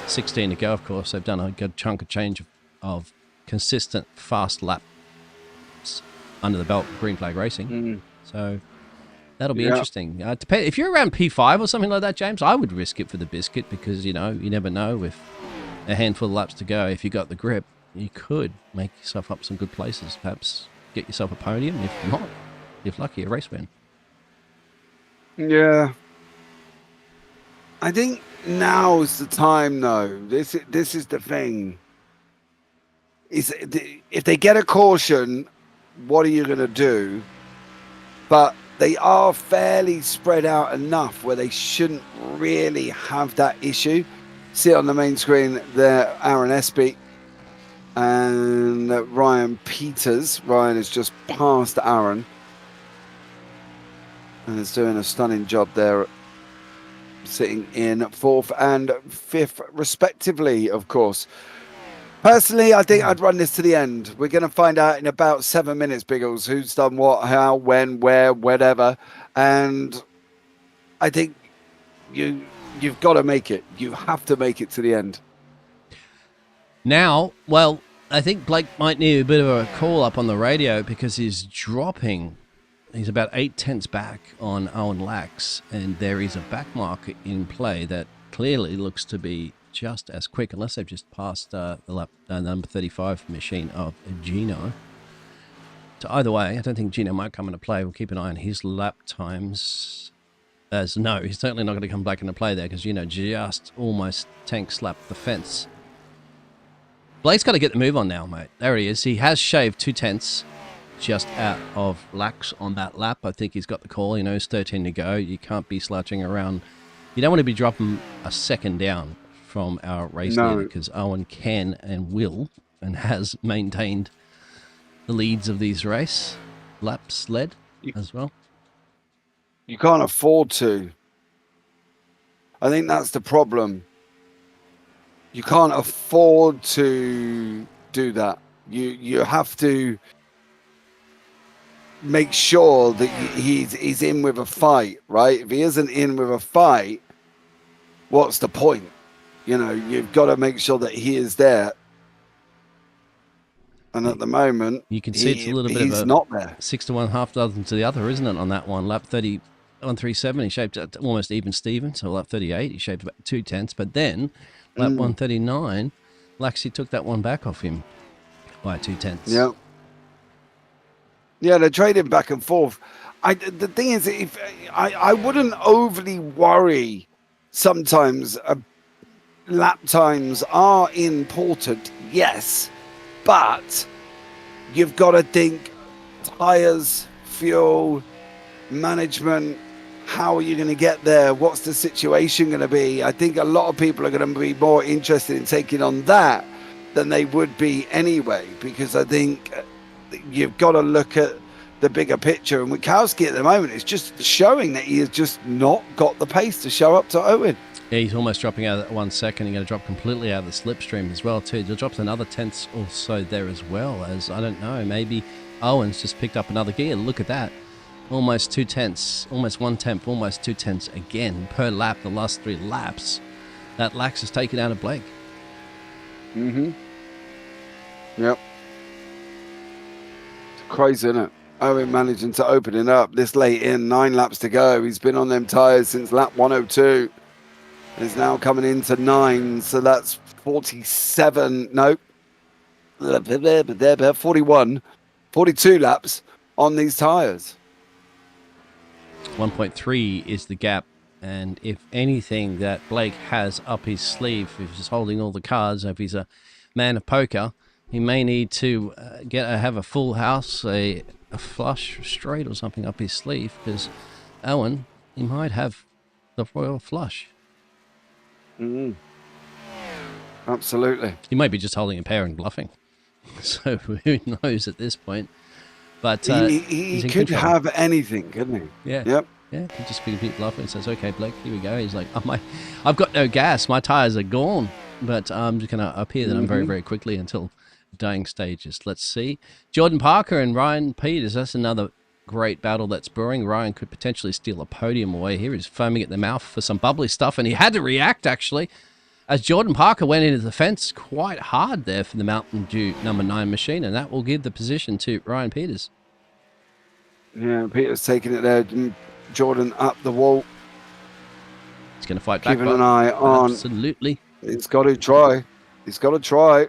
B: 16 to go, of course. They've done a good chunk of change of consistent fast laps under the belt Green Flag Racing. So that'll be interesting. If you're around P5 or something like that, James, I would risk it for the biscuit because, you never know with a handful of laps to go. If you got the grip, you could make yourself up some good places. Perhaps get yourself a podium. If not, if lucky, a race win.
A: Yeah. I think now's the time, though. This is the thing. If they get a caution, what are you going to do? But they are fairly spread out enough where they shouldn't really have that issue. See on the main screen there, Aaron Espy and Ryan Peters. Ryan has just passed Aaron and is doing a stunning job there, sitting in 4th and 5th respectively, of course. Personally, I think I'd run this to the end. We're going to find out in about 7 minutes, Biggles, who's done what, how, when, where, whatever. And I think you've got to make it. You have to make it to the end.
B: Now, well, I think Blake might need a bit of a call up on the radio because he's dropping. He's about 8 tenths back on Owen Lax, and there is a back marker in play that clearly looks to be just as quick, unless they've just passed the lap number 35 machine of Gino. So either way, I don't think Gino might come into play. We'll keep an eye on his lap times. No, he's certainly not going to come back into play there because Gino just almost tank slapped the fence. Blake's got to get the move on now, mate. There he is. He has shaved 2 tenths just out of Lax on that lap. I think he's got the call. He knows 13 to go. You can't be slouching around. You don't want to be dropping a second down from our race leader because Owen can and will and has maintained the leads of these race laps led as well.
A: You can't afford to. I think that's the problem. You can't afford to do that. You have to make sure that he's in with a fight, right? If he isn't in with a fight, what's the point? You've got to make sure that he is there. And at the moment,
B: you can see it's a little bit of a
A: not there.
B: 6 to 1, half dozen to the other, isn't it? On that one, lap 30 on 37, he shaped almost even Steven. So lap 38, he shaped about 2 tenths. But then lap 139, Laxey took that one back off him by 2 tenths.
A: Yeah. Yeah, they're trading back and forth. The thing is, I wouldn't overly worry. Sometimes lap times are important, yes, but you've got to think tires, fuel, management, how are you going to get there? What's the situation going to be? I think a lot of people are going to be more interested in taking on that than they would be anyway, because I think you've got to look at the bigger picture. And Wikowski at the moment is just showing that he has just not got the pace to show up to Owen.
B: Yeah, he's almost dropping out at 1 second. He's going to drop completely out of the slipstream as well, too. He'll drop another tenth or so there as well, as, I don't know, maybe Owen's just picked up another gear. Look at that. Almost 2 tenths, almost 1/10, almost 2 tenths again per lap, the last 3 laps. That Lax has taken out of Blake.
A: Mm-hmm. Yep. It's crazy, isn't it? Owen managing to open it up this late in, 9 laps to go. He's been on them tyres since lap 102. Is now coming into 9, so that's 47, no, 41, 42 laps on these tyres.
B: 1.3 is the gap, and if anything that Blake has up his sleeve, if he's holding all the cards, if he's a man of poker, he may need to have a full house, a flush straight or something up his sleeve, because Owen, he might have the royal flush.
A: Mm. Absolutely.
B: He might be just holding a pair and bluffing. So who knows at this point? But
A: he could control. Have anything, couldn't he?
B: Yeah.
A: Yep.
B: Yeah. He just be a bit bluffing and says, "Okay, Blake, here we go." He's like, "I've got no gas. My tires are gone." But I'm just going to appear that I'm very, very quickly until dying stages. Let's see. Jordan Parker and Ryan Peters. That's another great battle that's brewing. Ryan could potentially steal a podium away here. He's foaming at the mouth for some bubbly stuff, and he had to react, actually, as Jordan Parker went into the fence quite hard there for the Mountain Dew number 9 machine, and that will give the position to Ryan Peters.
A: Yeah, Peters taking it there. Jordan up the wall.
B: He's going to fight back.
A: Keeping an eye on.
B: Absolutely.
A: He's got to try. He's got to try.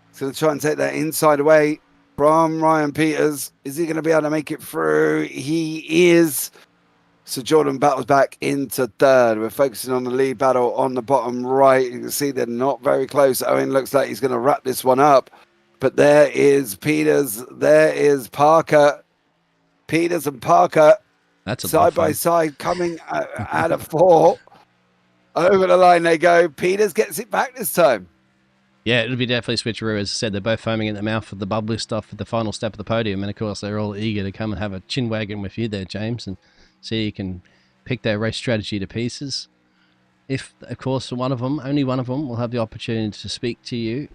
A: He's going to try and take that inside away from Ryan Peters. Is he going to be able to make it through? He is. So Jordan battles back into 3rd. We're focusing on the lead battle on the bottom right. You can see they're not very close. Owen looks like he's going to wrap this one up. But there is Peters. There is Parker. Peters and Parker
B: that's
A: side by side coming out of 4. Over the line they go. Peters gets it back this time.
B: Yeah, it'll be definitely switcheroo. As I said, they're both foaming in the mouth for the bubbly stuff at the final step of the podium. And, of course, they're all eager to come and have a chin wagon with you there, James, and see you can pick their race strategy to pieces. If, of course, only one of them will have the opportunity to speak to you.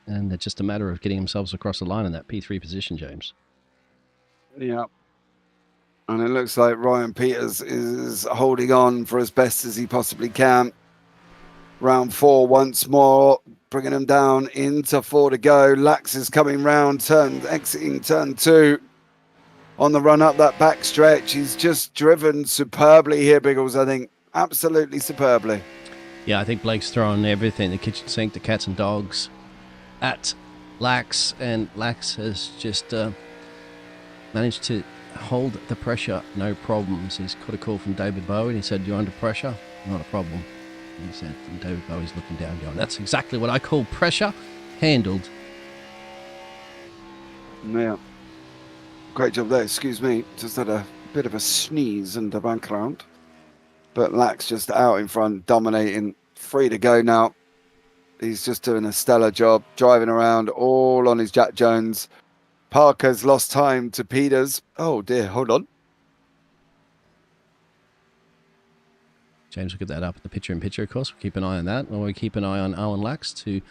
B: And it's just a matter of getting themselves across the line in that P3 position, James.
A: Yeah. And it looks like Ryan Peters is holding on for as best as he possibly can. Round 4 once more, bringing him down into 4 to go. Lax is coming round, exiting turn 2 on the run up that back stretch. He's just driven superbly here, Biggles, I think. Absolutely superbly.
B: Yeah, I think Blake's throwing everything, the kitchen sink, the cats and dogs, at Lax. And Lax has just managed to hold the pressure, no problems. He's got a call from David Bowie, and he said, "You're under pressure?" "Not a problem." He said, and David Bowie's looking down going, "That's exactly what I call pressure handled."
A: Yeah. Great job there. Excuse me. Just had a bit of a sneeze in the background. But Lax just out in front, dominating. 3 to go now. He's just doing a stellar job, driving around all on his Jack Jones. Parker's lost time to Peters. Oh, dear. Hold on.
B: James will get that up at the picture-in-picture, of course. We'll keep an eye on that. We'll keep an eye on Owen Lax to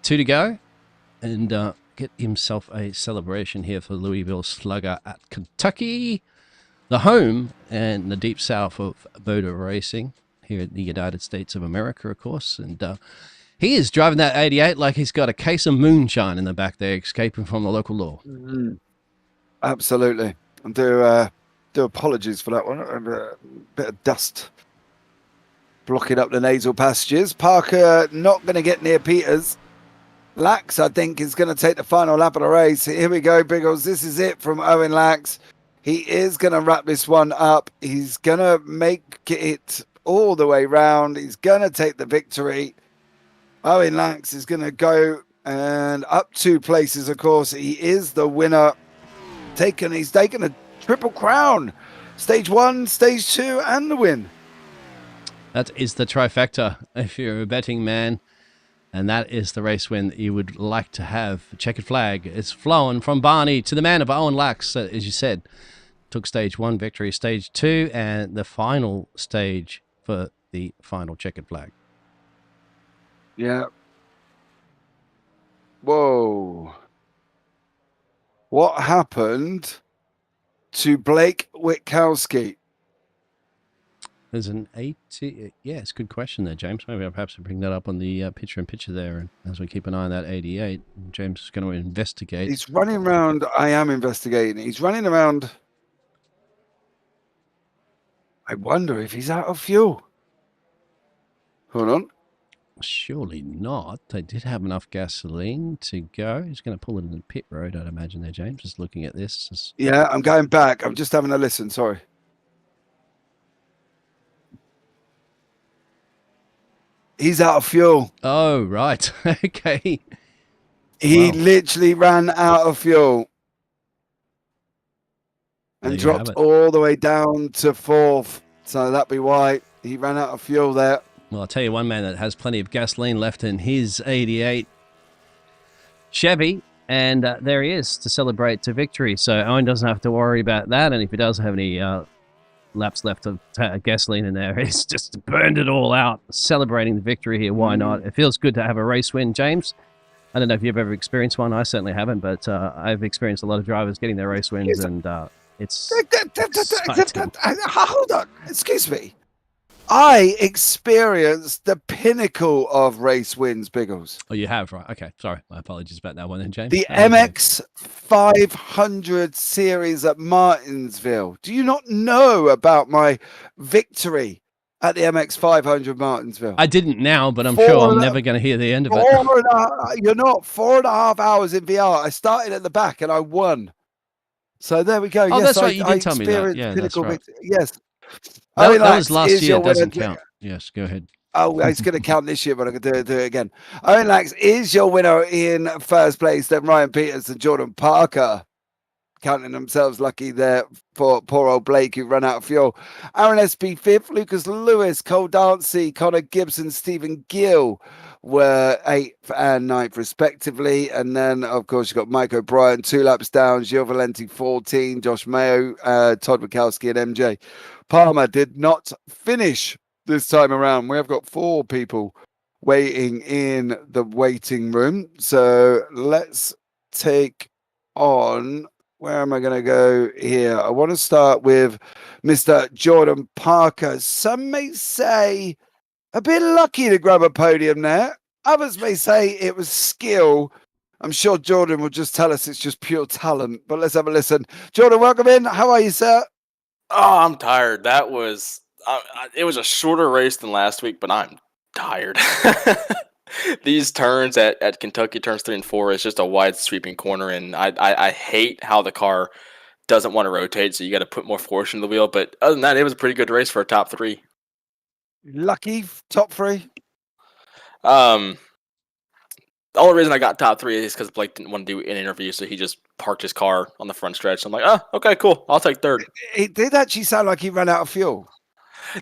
B: 2 to go. And get himself a celebration here for Louisville Slugger at Kentucky. The home and the deep south of motor racing here in the United States of America, of course. And he is driving that 88 like he's got a case of moonshine in the back there, escaping from the local law.
A: Mm-hmm. Absolutely. And do apologies for that one. A bit of dust blocking up the nasal passages. Parker not going to get near Peters. Lax, I think, is going to take the final lap of the race. Here we go, Biggles. This is it from Owen Lax. He is going to wrap this one up. He's going to make it all the way round. He's going to take the victory. Owen Lax is going to go and up 2 places, of course. He is the winner. He's taken a Triple Crown. Stage 1, Stage 2, and the win.
B: That is the trifecta if you're a betting man. And that is the race win that you would like to have. Checkered flag is flown from Barney to the man of Owen Lax, as you said. Took stage 1 victory, stage 2, and the final stage for the final checkered flag.
A: Yeah. Whoa. What happened to Blake Witkowski?
B: There's an 80. Yeah, it's a good question there, James. Maybe I'll perhaps bring that up on the picture-in-picture there, and as we keep an eye on that 88. James is going to investigate.
A: He's running around. I am investigating. He's running around. I wonder if he's out of fuel. Hold on.
B: Surely not. They did have enough gasoline to go. He's going to pull it in the pit road, I'd imagine there, James. Just looking at this.
A: Yeah, I'm going back. I'm just having a listen. Sorry. He's out of fuel.
B: Oh, right. Okay.
A: He literally ran out of fuel and dropped all the way down to 4th. So that'd be why he ran out of fuel there.
B: Well, I'll tell you one man that has plenty of gasoline left in his 88 Chevy, and there he is to celebrate to victory. So Owen doesn't have to worry about that, and if he does have any laps left of gasoline in there, he's just burned it all out, celebrating the victory here. Why not? It feels good to have a race win, James. I don't know if you've ever experienced one. I certainly haven't, but I've experienced a lot of drivers getting their race wins, and it's
A: hold on. Excuse me. I experienced the pinnacle of race wins, Biggles.
B: Oh, you have, right? Okay, sorry. My apologies about that one then, James.
A: The MX 500 series at Martinsville. Do you not know about my victory at the MX 500 Martinsville?
B: I didn't now, but I'm sure I'm never going to hear the end of it.
A: You're not 4.5 hours in VR. I started at the back and I won. So there we go.
B: Oh,
A: yes,
B: that's right. You did tell me that. Yeah, that's right.
A: Yes.
B: That was last year. It doesn't count. Yes, go ahead.
A: Oh, it's going to count this year, but I'm going to do it again. Owen Lax is your winner in first place. Then Ryan Peters and Jordan Parker counting themselves lucky there for poor old Blake, who ran out of fuel. Aaron SB 5th, Lucas Lewis, Cole Dancy, Connor Gibson, Stephen Gill were 8th and 9th respectively. And then, of course, you've got Mike O'Brien 2 laps down, Gio Valenti 14, Josh Mayo, Todd Wachowski, and MJ Palmer did not finish this time around. We have got 4 people waiting in the waiting room. So let's take on, where am I going to go here? I want to start with Mr. Jordan Parker. Some may say a bit lucky to grab a podium there. Others may say it was skill. I'm sure Jordan will just tell us it's just pure talent, but let's have a listen. Jordan, welcome in. How are you, sir?
D: Oh, I'm tired. That was it was a shorter race than last week, but I'm tired. These turns at Kentucky, turns 3 and 4, is just a wide sweeping corner, and I hate how the car doesn't want to rotate, so you got to put more force in the wheel. But other than that, it was a pretty good race for a top 3.
A: Lucky top 3.
D: The only reason I got top 3 is because Blake didn't want to do an interview, so he just parked his car on the front stretch. So I'm like, oh, okay, cool. I'll take 3rd.
A: It did actually sound like he ran out of fuel.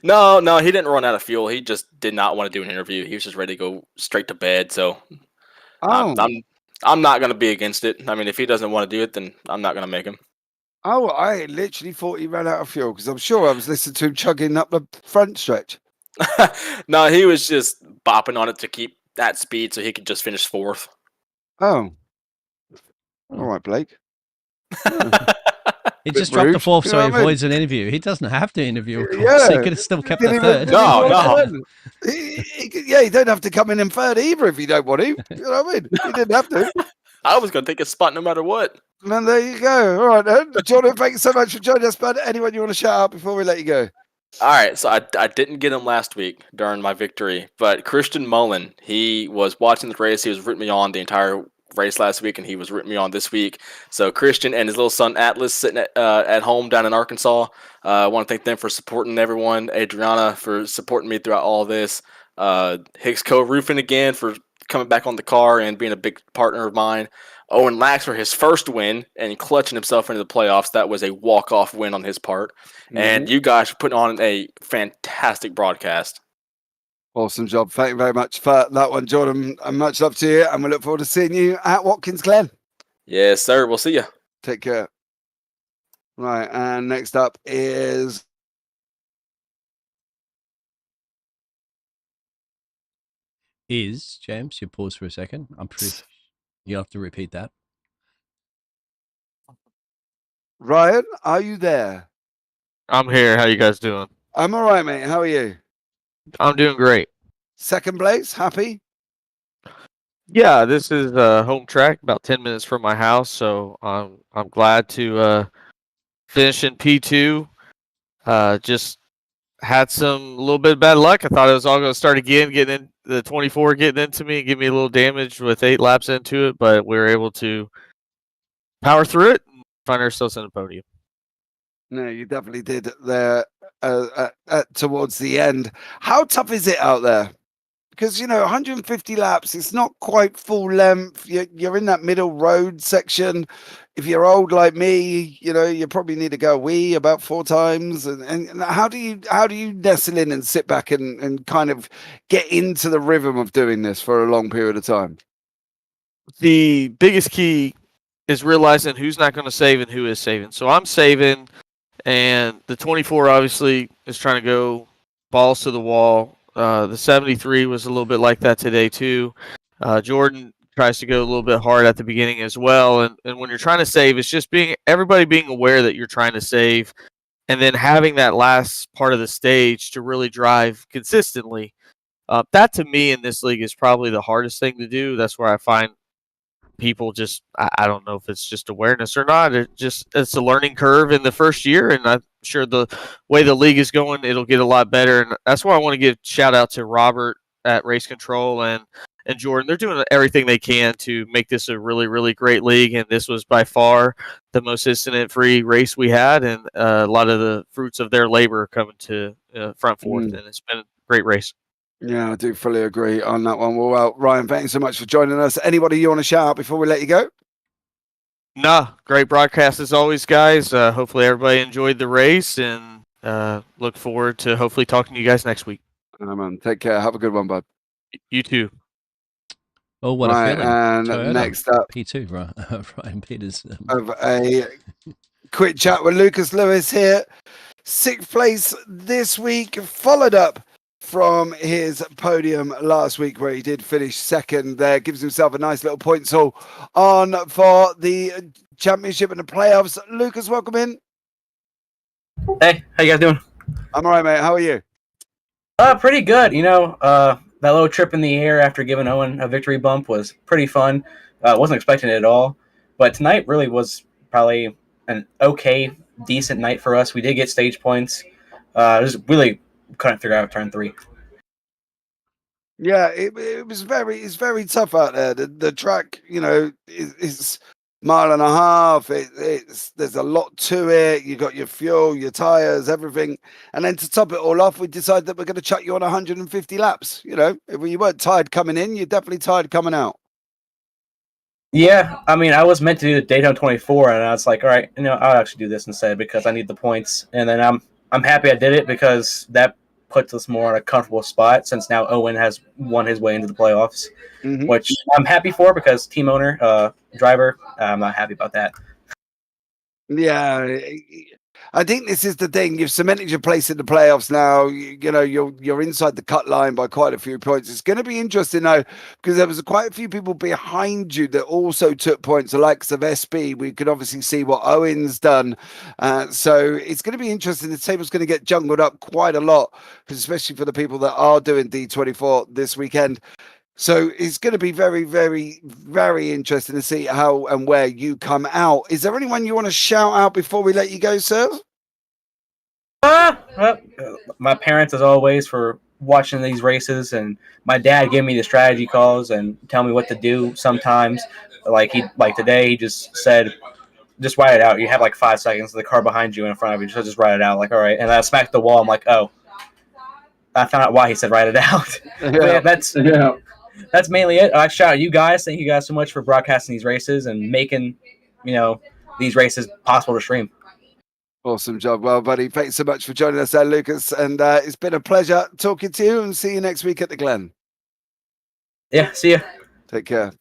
D: No, he didn't run out of fuel. He just did not want to do an interview. He was just ready to go straight to bed. So I'm not going to be against it. I mean, if he doesn't want to do it, then I'm not going to make him.
A: Oh, I literally thought he ran out of fuel because I'm sure I was listening to him chugging up the front stretch.
D: No, he was just bopping on it to keep that speed so he could just finish 4th.
A: Oh. All right, Blake.
B: He just dropped the 4th so he avoids an interview. He doesn't have to interview, of course.
A: Yeah.
B: He could have still kept the 3rd.
D: No.
A: You don't have to come in 3rd either if you don't want to. You know what I mean? You didn't have to.
D: I was going to take his spot no matter what.
A: And there you go. All right, then. Jordan, thanks so much for joining us, bud. Anyone you want to shout out before we let you go?
D: All right, so I didn't get him last week during my victory, but Christian Mullen, he was watching the race. He was rooting me on the entire race last week, and he was rooting me on this week. So Christian and his little son Atlas sitting at home down in Arkansas. I want to thank them for supporting everyone. Adriana for supporting me throughout all this. Hicks Co Roofing again for coming back on the car and being a big partner of mine. Owen Lax for his first win and clutching himself into the playoffs. That was a walk-off win on his part. And you guys put on a fantastic broadcast.
A: Awesome job. Thank you very much for that one, Jordan. And much love to you. And we look forward to seeing you at Watkins Glen.
D: Yes, sir. We'll see you.
A: Take care. Right. And next up is...
B: James, you pause for a second. You'll have to repeat that.
A: Ryan, are you there?
E: I'm here. How you guys doing?
A: I'm all right, mate. How are you?
E: I'm doing great.
A: Second place? Happy?
E: Yeah, this is home track, about 10 minutes from my house, so I'm glad to finish in P2. Just had a little bit of bad luck. I thought it was all going to start again, getting in the 24, getting into me, and give me a little damage with 8 laps into it, but we were able to power through it and find ourselves in the podium.
A: No, you definitely did there towards the end. How tough is it out there? Because, 150 laps, it's not quite full length. You're in that middle road section. If you're old like me, you probably need to go wee about 4 times. And how do you nestle in and sit back and kind of get into the rhythm of doing this for a long period of time?
E: The biggest key is realizing who's not going to save and who is saving. So I'm saving, and the 24 obviously is trying to go balls to the wall. The 73 was a little bit like that today too. Jordan tries to go a little bit hard at the beginning as well. And when you're trying to save, it's just everybody being aware that you're trying to save, and then having that last part of the stage to really drive consistently. That to me in this league is probably the hardest thing to do. That's where I find people just, I don't know if it's just awareness or not. It's a learning curve in the first year, and I'm sure the way the league is going, it'll get a lot better. And that's why I want to give shout out to Robert at Race Control and Jordan. They're doing everything they can to make this a really, really great league. And this was by far the most incident-free race we had, and a lot of the fruits of their labor coming to front forth. And it's been a great race.
A: Yeah, I do fully agree on that one. Well, Ryan, thanks so much for joining us. Anybody you want to shout out before we let you go?
E: Nah, great broadcast as always, guys. Hopefully everybody enjoyed the race, and look forward to hopefully talking to you guys next week.
A: Man, take care. Have a good one, bud.
E: You too.
B: Oh, what a feeling.
A: And
B: Toyota.
A: next up,
B: P2, Ryan Peters.
A: of a quick chat with Lucas Lewis here. 6th place this week, followed up from his podium last week where he did finish 2nd there. Gives himself a nice little points haul on for the championship and the playoffs. Lucas, welcome in.
F: Hey, how you guys doing?
A: I'm all right, mate. How are you?
F: Pretty good. That little trip in the air after giving Owen a victory bump was pretty fun. Wasn't expecting it at all. But tonight really was probably an okay, decent night for us. We did get stage points. Really couldn't figure out turn 3.
A: Yeah, it's very tough out there. The track, is mile and a half. There's a lot to it. You got your fuel, your tires, everything, and then to top it all off, we decided that we're going to chuck you on 150 laps. If you weren't tired coming in, you're definitely tired coming out.
F: Yeah, I mean, I was meant to do the Daytona 24, and I was like, all right, I'll actually do this instead because I need the points. And then I'm happy I did it because that puts us more in a comfortable spot since now Owen has won his way into the playoffs, which I'm happy for because team owner, driver, I'm not happy about that.
A: Yeah, I think this is the thing. You've cemented your place in the playoffs now. You're inside the cut line by quite a few points. It's going to be interesting though, because there was quite a few people behind you that also took points. The likes of SB, we could obviously see what Owen's done. So it's going to be interesting. The table's going to get jungled up quite a lot, especially for the people that are doing D24 this weekend. So it's going to be very, very, very interesting to see how and where you come out. Is there anyone you want to shout out before we let you go, sir?
F: My parents, as always, for watching these races, and my dad gave me the strategy calls and tell me what to do sometimes. Like today, he just said, just write it out. You have like 5 seconds. The car behind you and in front of you, just write it out. Like, all right. And I smacked the wall. I'm like, oh. I found out why he said write it out.
A: Yeah.
F: that's mainly it. I shout out you guys. Thank you guys so much for broadcasting these races and making, these races possible to stream.
A: Awesome job. Well, buddy, thanks so much for joining us there, Lucas. And it's been a pleasure talking to you, and see you next week at the Glen.
F: Yeah, see ya.
A: Take care.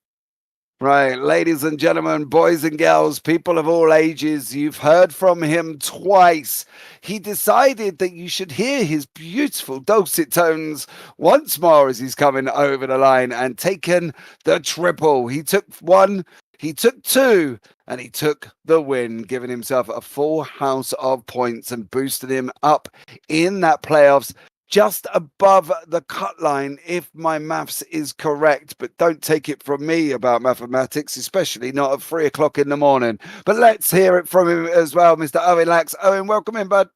A: Right, ladies and gentlemen, boys and girls, people of all ages, you've heard from him twice. He decided that you should hear his beautiful dulcet tones once more as he's coming over the line and taken the triple. He took one, he took two, and he took the win, giving himself a full house of points and boosting him up in that playoffs just above the cut line, if my maths is correct. But don't take it from me about mathematics, especially not at 3 o'clock in the morning. But let's hear it from him as well, Mr. Owen Lax. Owen, welcome in, bud.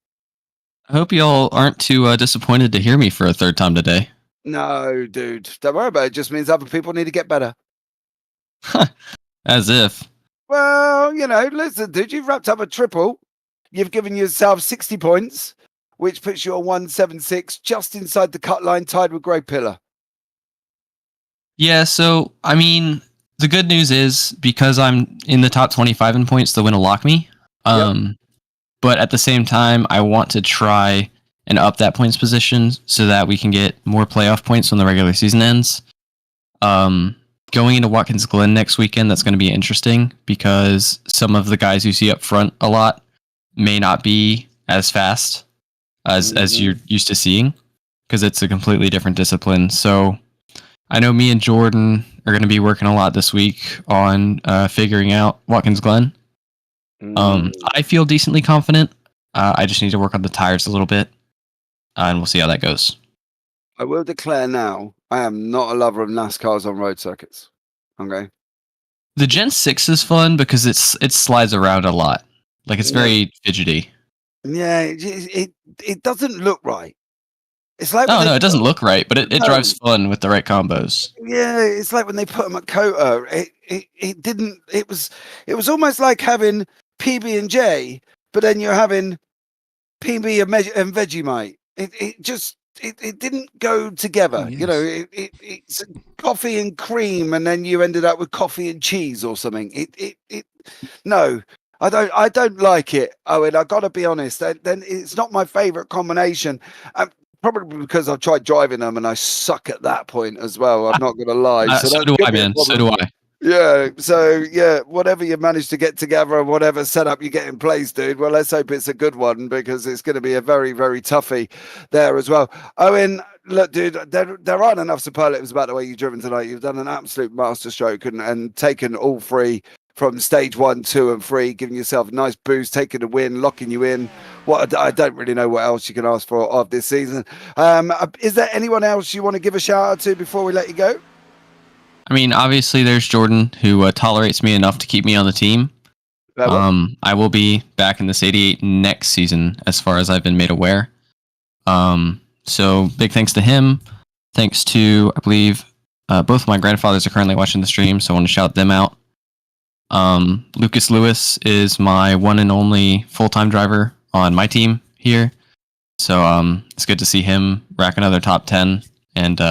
C: I hope you all aren't too disappointed to hear me for a third time today.
A: No, dude, don't worry about it. It just means other people need to get better.
C: As if.
A: Well, listen, dude, you've wrapped up a triple. You've given yourself 60 points, which puts you on 176, just inside the cut line, tied with Grey Pillar.
C: Yeah, so, I mean, the good news is, because I'm in the top 25 in points, the win will lock me. But at the same time, I want to try and up that points position so that we can get more playoff points when the regular season ends. Going into Watkins Glen next weekend, that's going to be interesting, because some of the guys you see up front a lot may not be as fast as you're used to seeing, because it's a completely different discipline. So I know me and Jordan are going to be working a lot this week on figuring out Watkins Glen. I feel decently confident. I just need to work on the tires a little bit, and we'll see how that goes.
A: I will declare now, I am not a lover of NASCARs on road circuits. Okay.
C: The Gen 6 is fun because it slides around a lot. Like, it's very fidgety.
A: Yeah, it doesn't look right. It's like
C: no, it doesn't look right, but it drives fun with the right combos.
A: Yeah, it's like when they put them at Kota. It didn't. It was almost like having PB and J, but then you're having PB and Vegemite. It didn't go together.
B: Oh, yes.
A: It's coffee and cream, and then you ended up with coffee and cheese or something. No. I don't like it, Owen. I got to be honest. Then it's not my favorite combination. Probably because I've tried driving them and I suck at that point as well. I'm not going to lie.
C: So do I, man. So do I.
A: Yeah. So yeah, whatever you manage to get together and whatever setup you get in place, dude. Well, let's hope it's a good one, because it's going to be a very, very toughie there as well. Owen, look, dude, there aren't enough superlatives about the way you've driven tonight. You've done an absolute masterstroke and taken all three from stage 1, 2, and 3, giving yourself a nice boost, taking a win, locking you in. I don't really know what else you can ask for of this season. Is there anyone else you want to give a shout out to before we let you go?
C: I mean, obviously there's Jordan, who tolerates me enough to keep me on the team. I will be back in this 88 next season, as far as I've been made aware. So big thanks to him. Thanks to, I believe, both of my grandfathers are currently watching the stream, so I want to shout them out. Lucas Lewis is my one and only full-time driver on my team here. So it's good to see him rack another top 10. And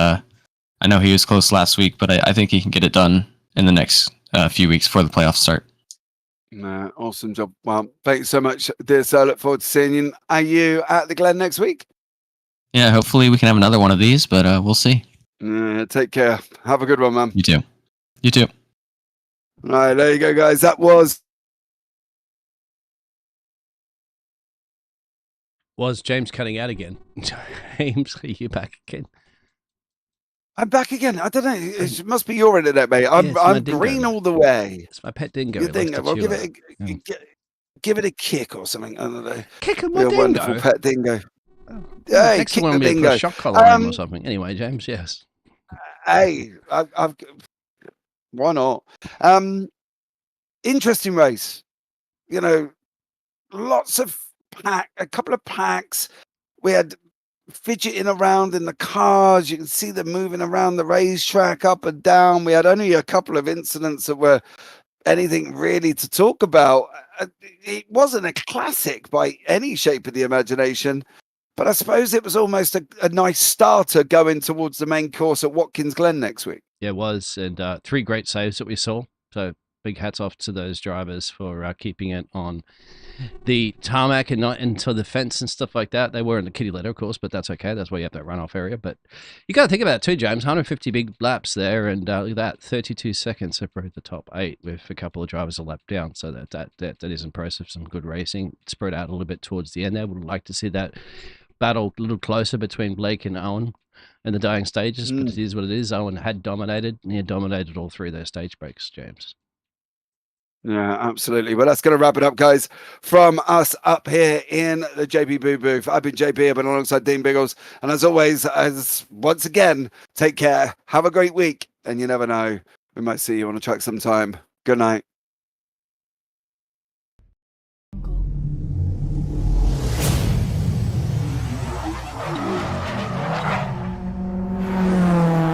C: I know he was close last week, but I think he can get it done in the next few weeks before the playoffs start.
A: Awesome job. Well, thanks so much, dear sir. Look forward to seeing you. Are you at the Glen next week?
C: Yeah, hopefully we can have another one of these, but we'll see.
A: Take care. Have a good one, man.
C: You too. You too.
A: All right, there you go, guys. That was
B: James cutting out again. James, are you back again?
A: I'm back again. I don't know. It must be your internet, mate. I'm green all the way.
B: It's my pet dingo.
A: Your dingo. Well, give it a kick or something. I don't know.
B: Kick my dingo.
A: Wonderful pet dingo.
B: Oh,
A: hey, kick the dingo.
B: A shock collar on him or something. Anyway, James, yes.
A: Hey, I've why not? Interesting race. Lots of a couple of packs. We had fidgeting around in the cars. You can see them moving around the racetrack up and down. We had only a couple of incidents that were anything really to talk about. It wasn't a classic by any shape of the imagination, but I suppose it was almost a nice starter going towards the main course at Watkins Glen next week.
B: Yeah, it was. And 3 great saves that we saw. So big hats off to those drivers for keeping it on the tarmac and not into the fence and stuff like that. They were in the kitty litter, of course, but that's okay. That's why you have that runoff area. But you got to think about it too, James. 150 big laps there, and look at that, 32 seconds separate the top 8 with a couple of drivers a lap down. So that is impressive. Some good racing. Spread out a little bit towards the end there. Would like to see that battle a little closer between Blake and Owen in the dying stages, but it is what it is. Owen had dominated, and he had dominated all 3 of their stage breaks, James.
A: Yeah, absolutely. Well, that's going to wrap it up, guys, from us up here in the JP booth. I've been JP, I've been alongside Dean Biggles. And as always, once again, take care. Have a great week. And you never know, we might see you on a track sometime. Good night.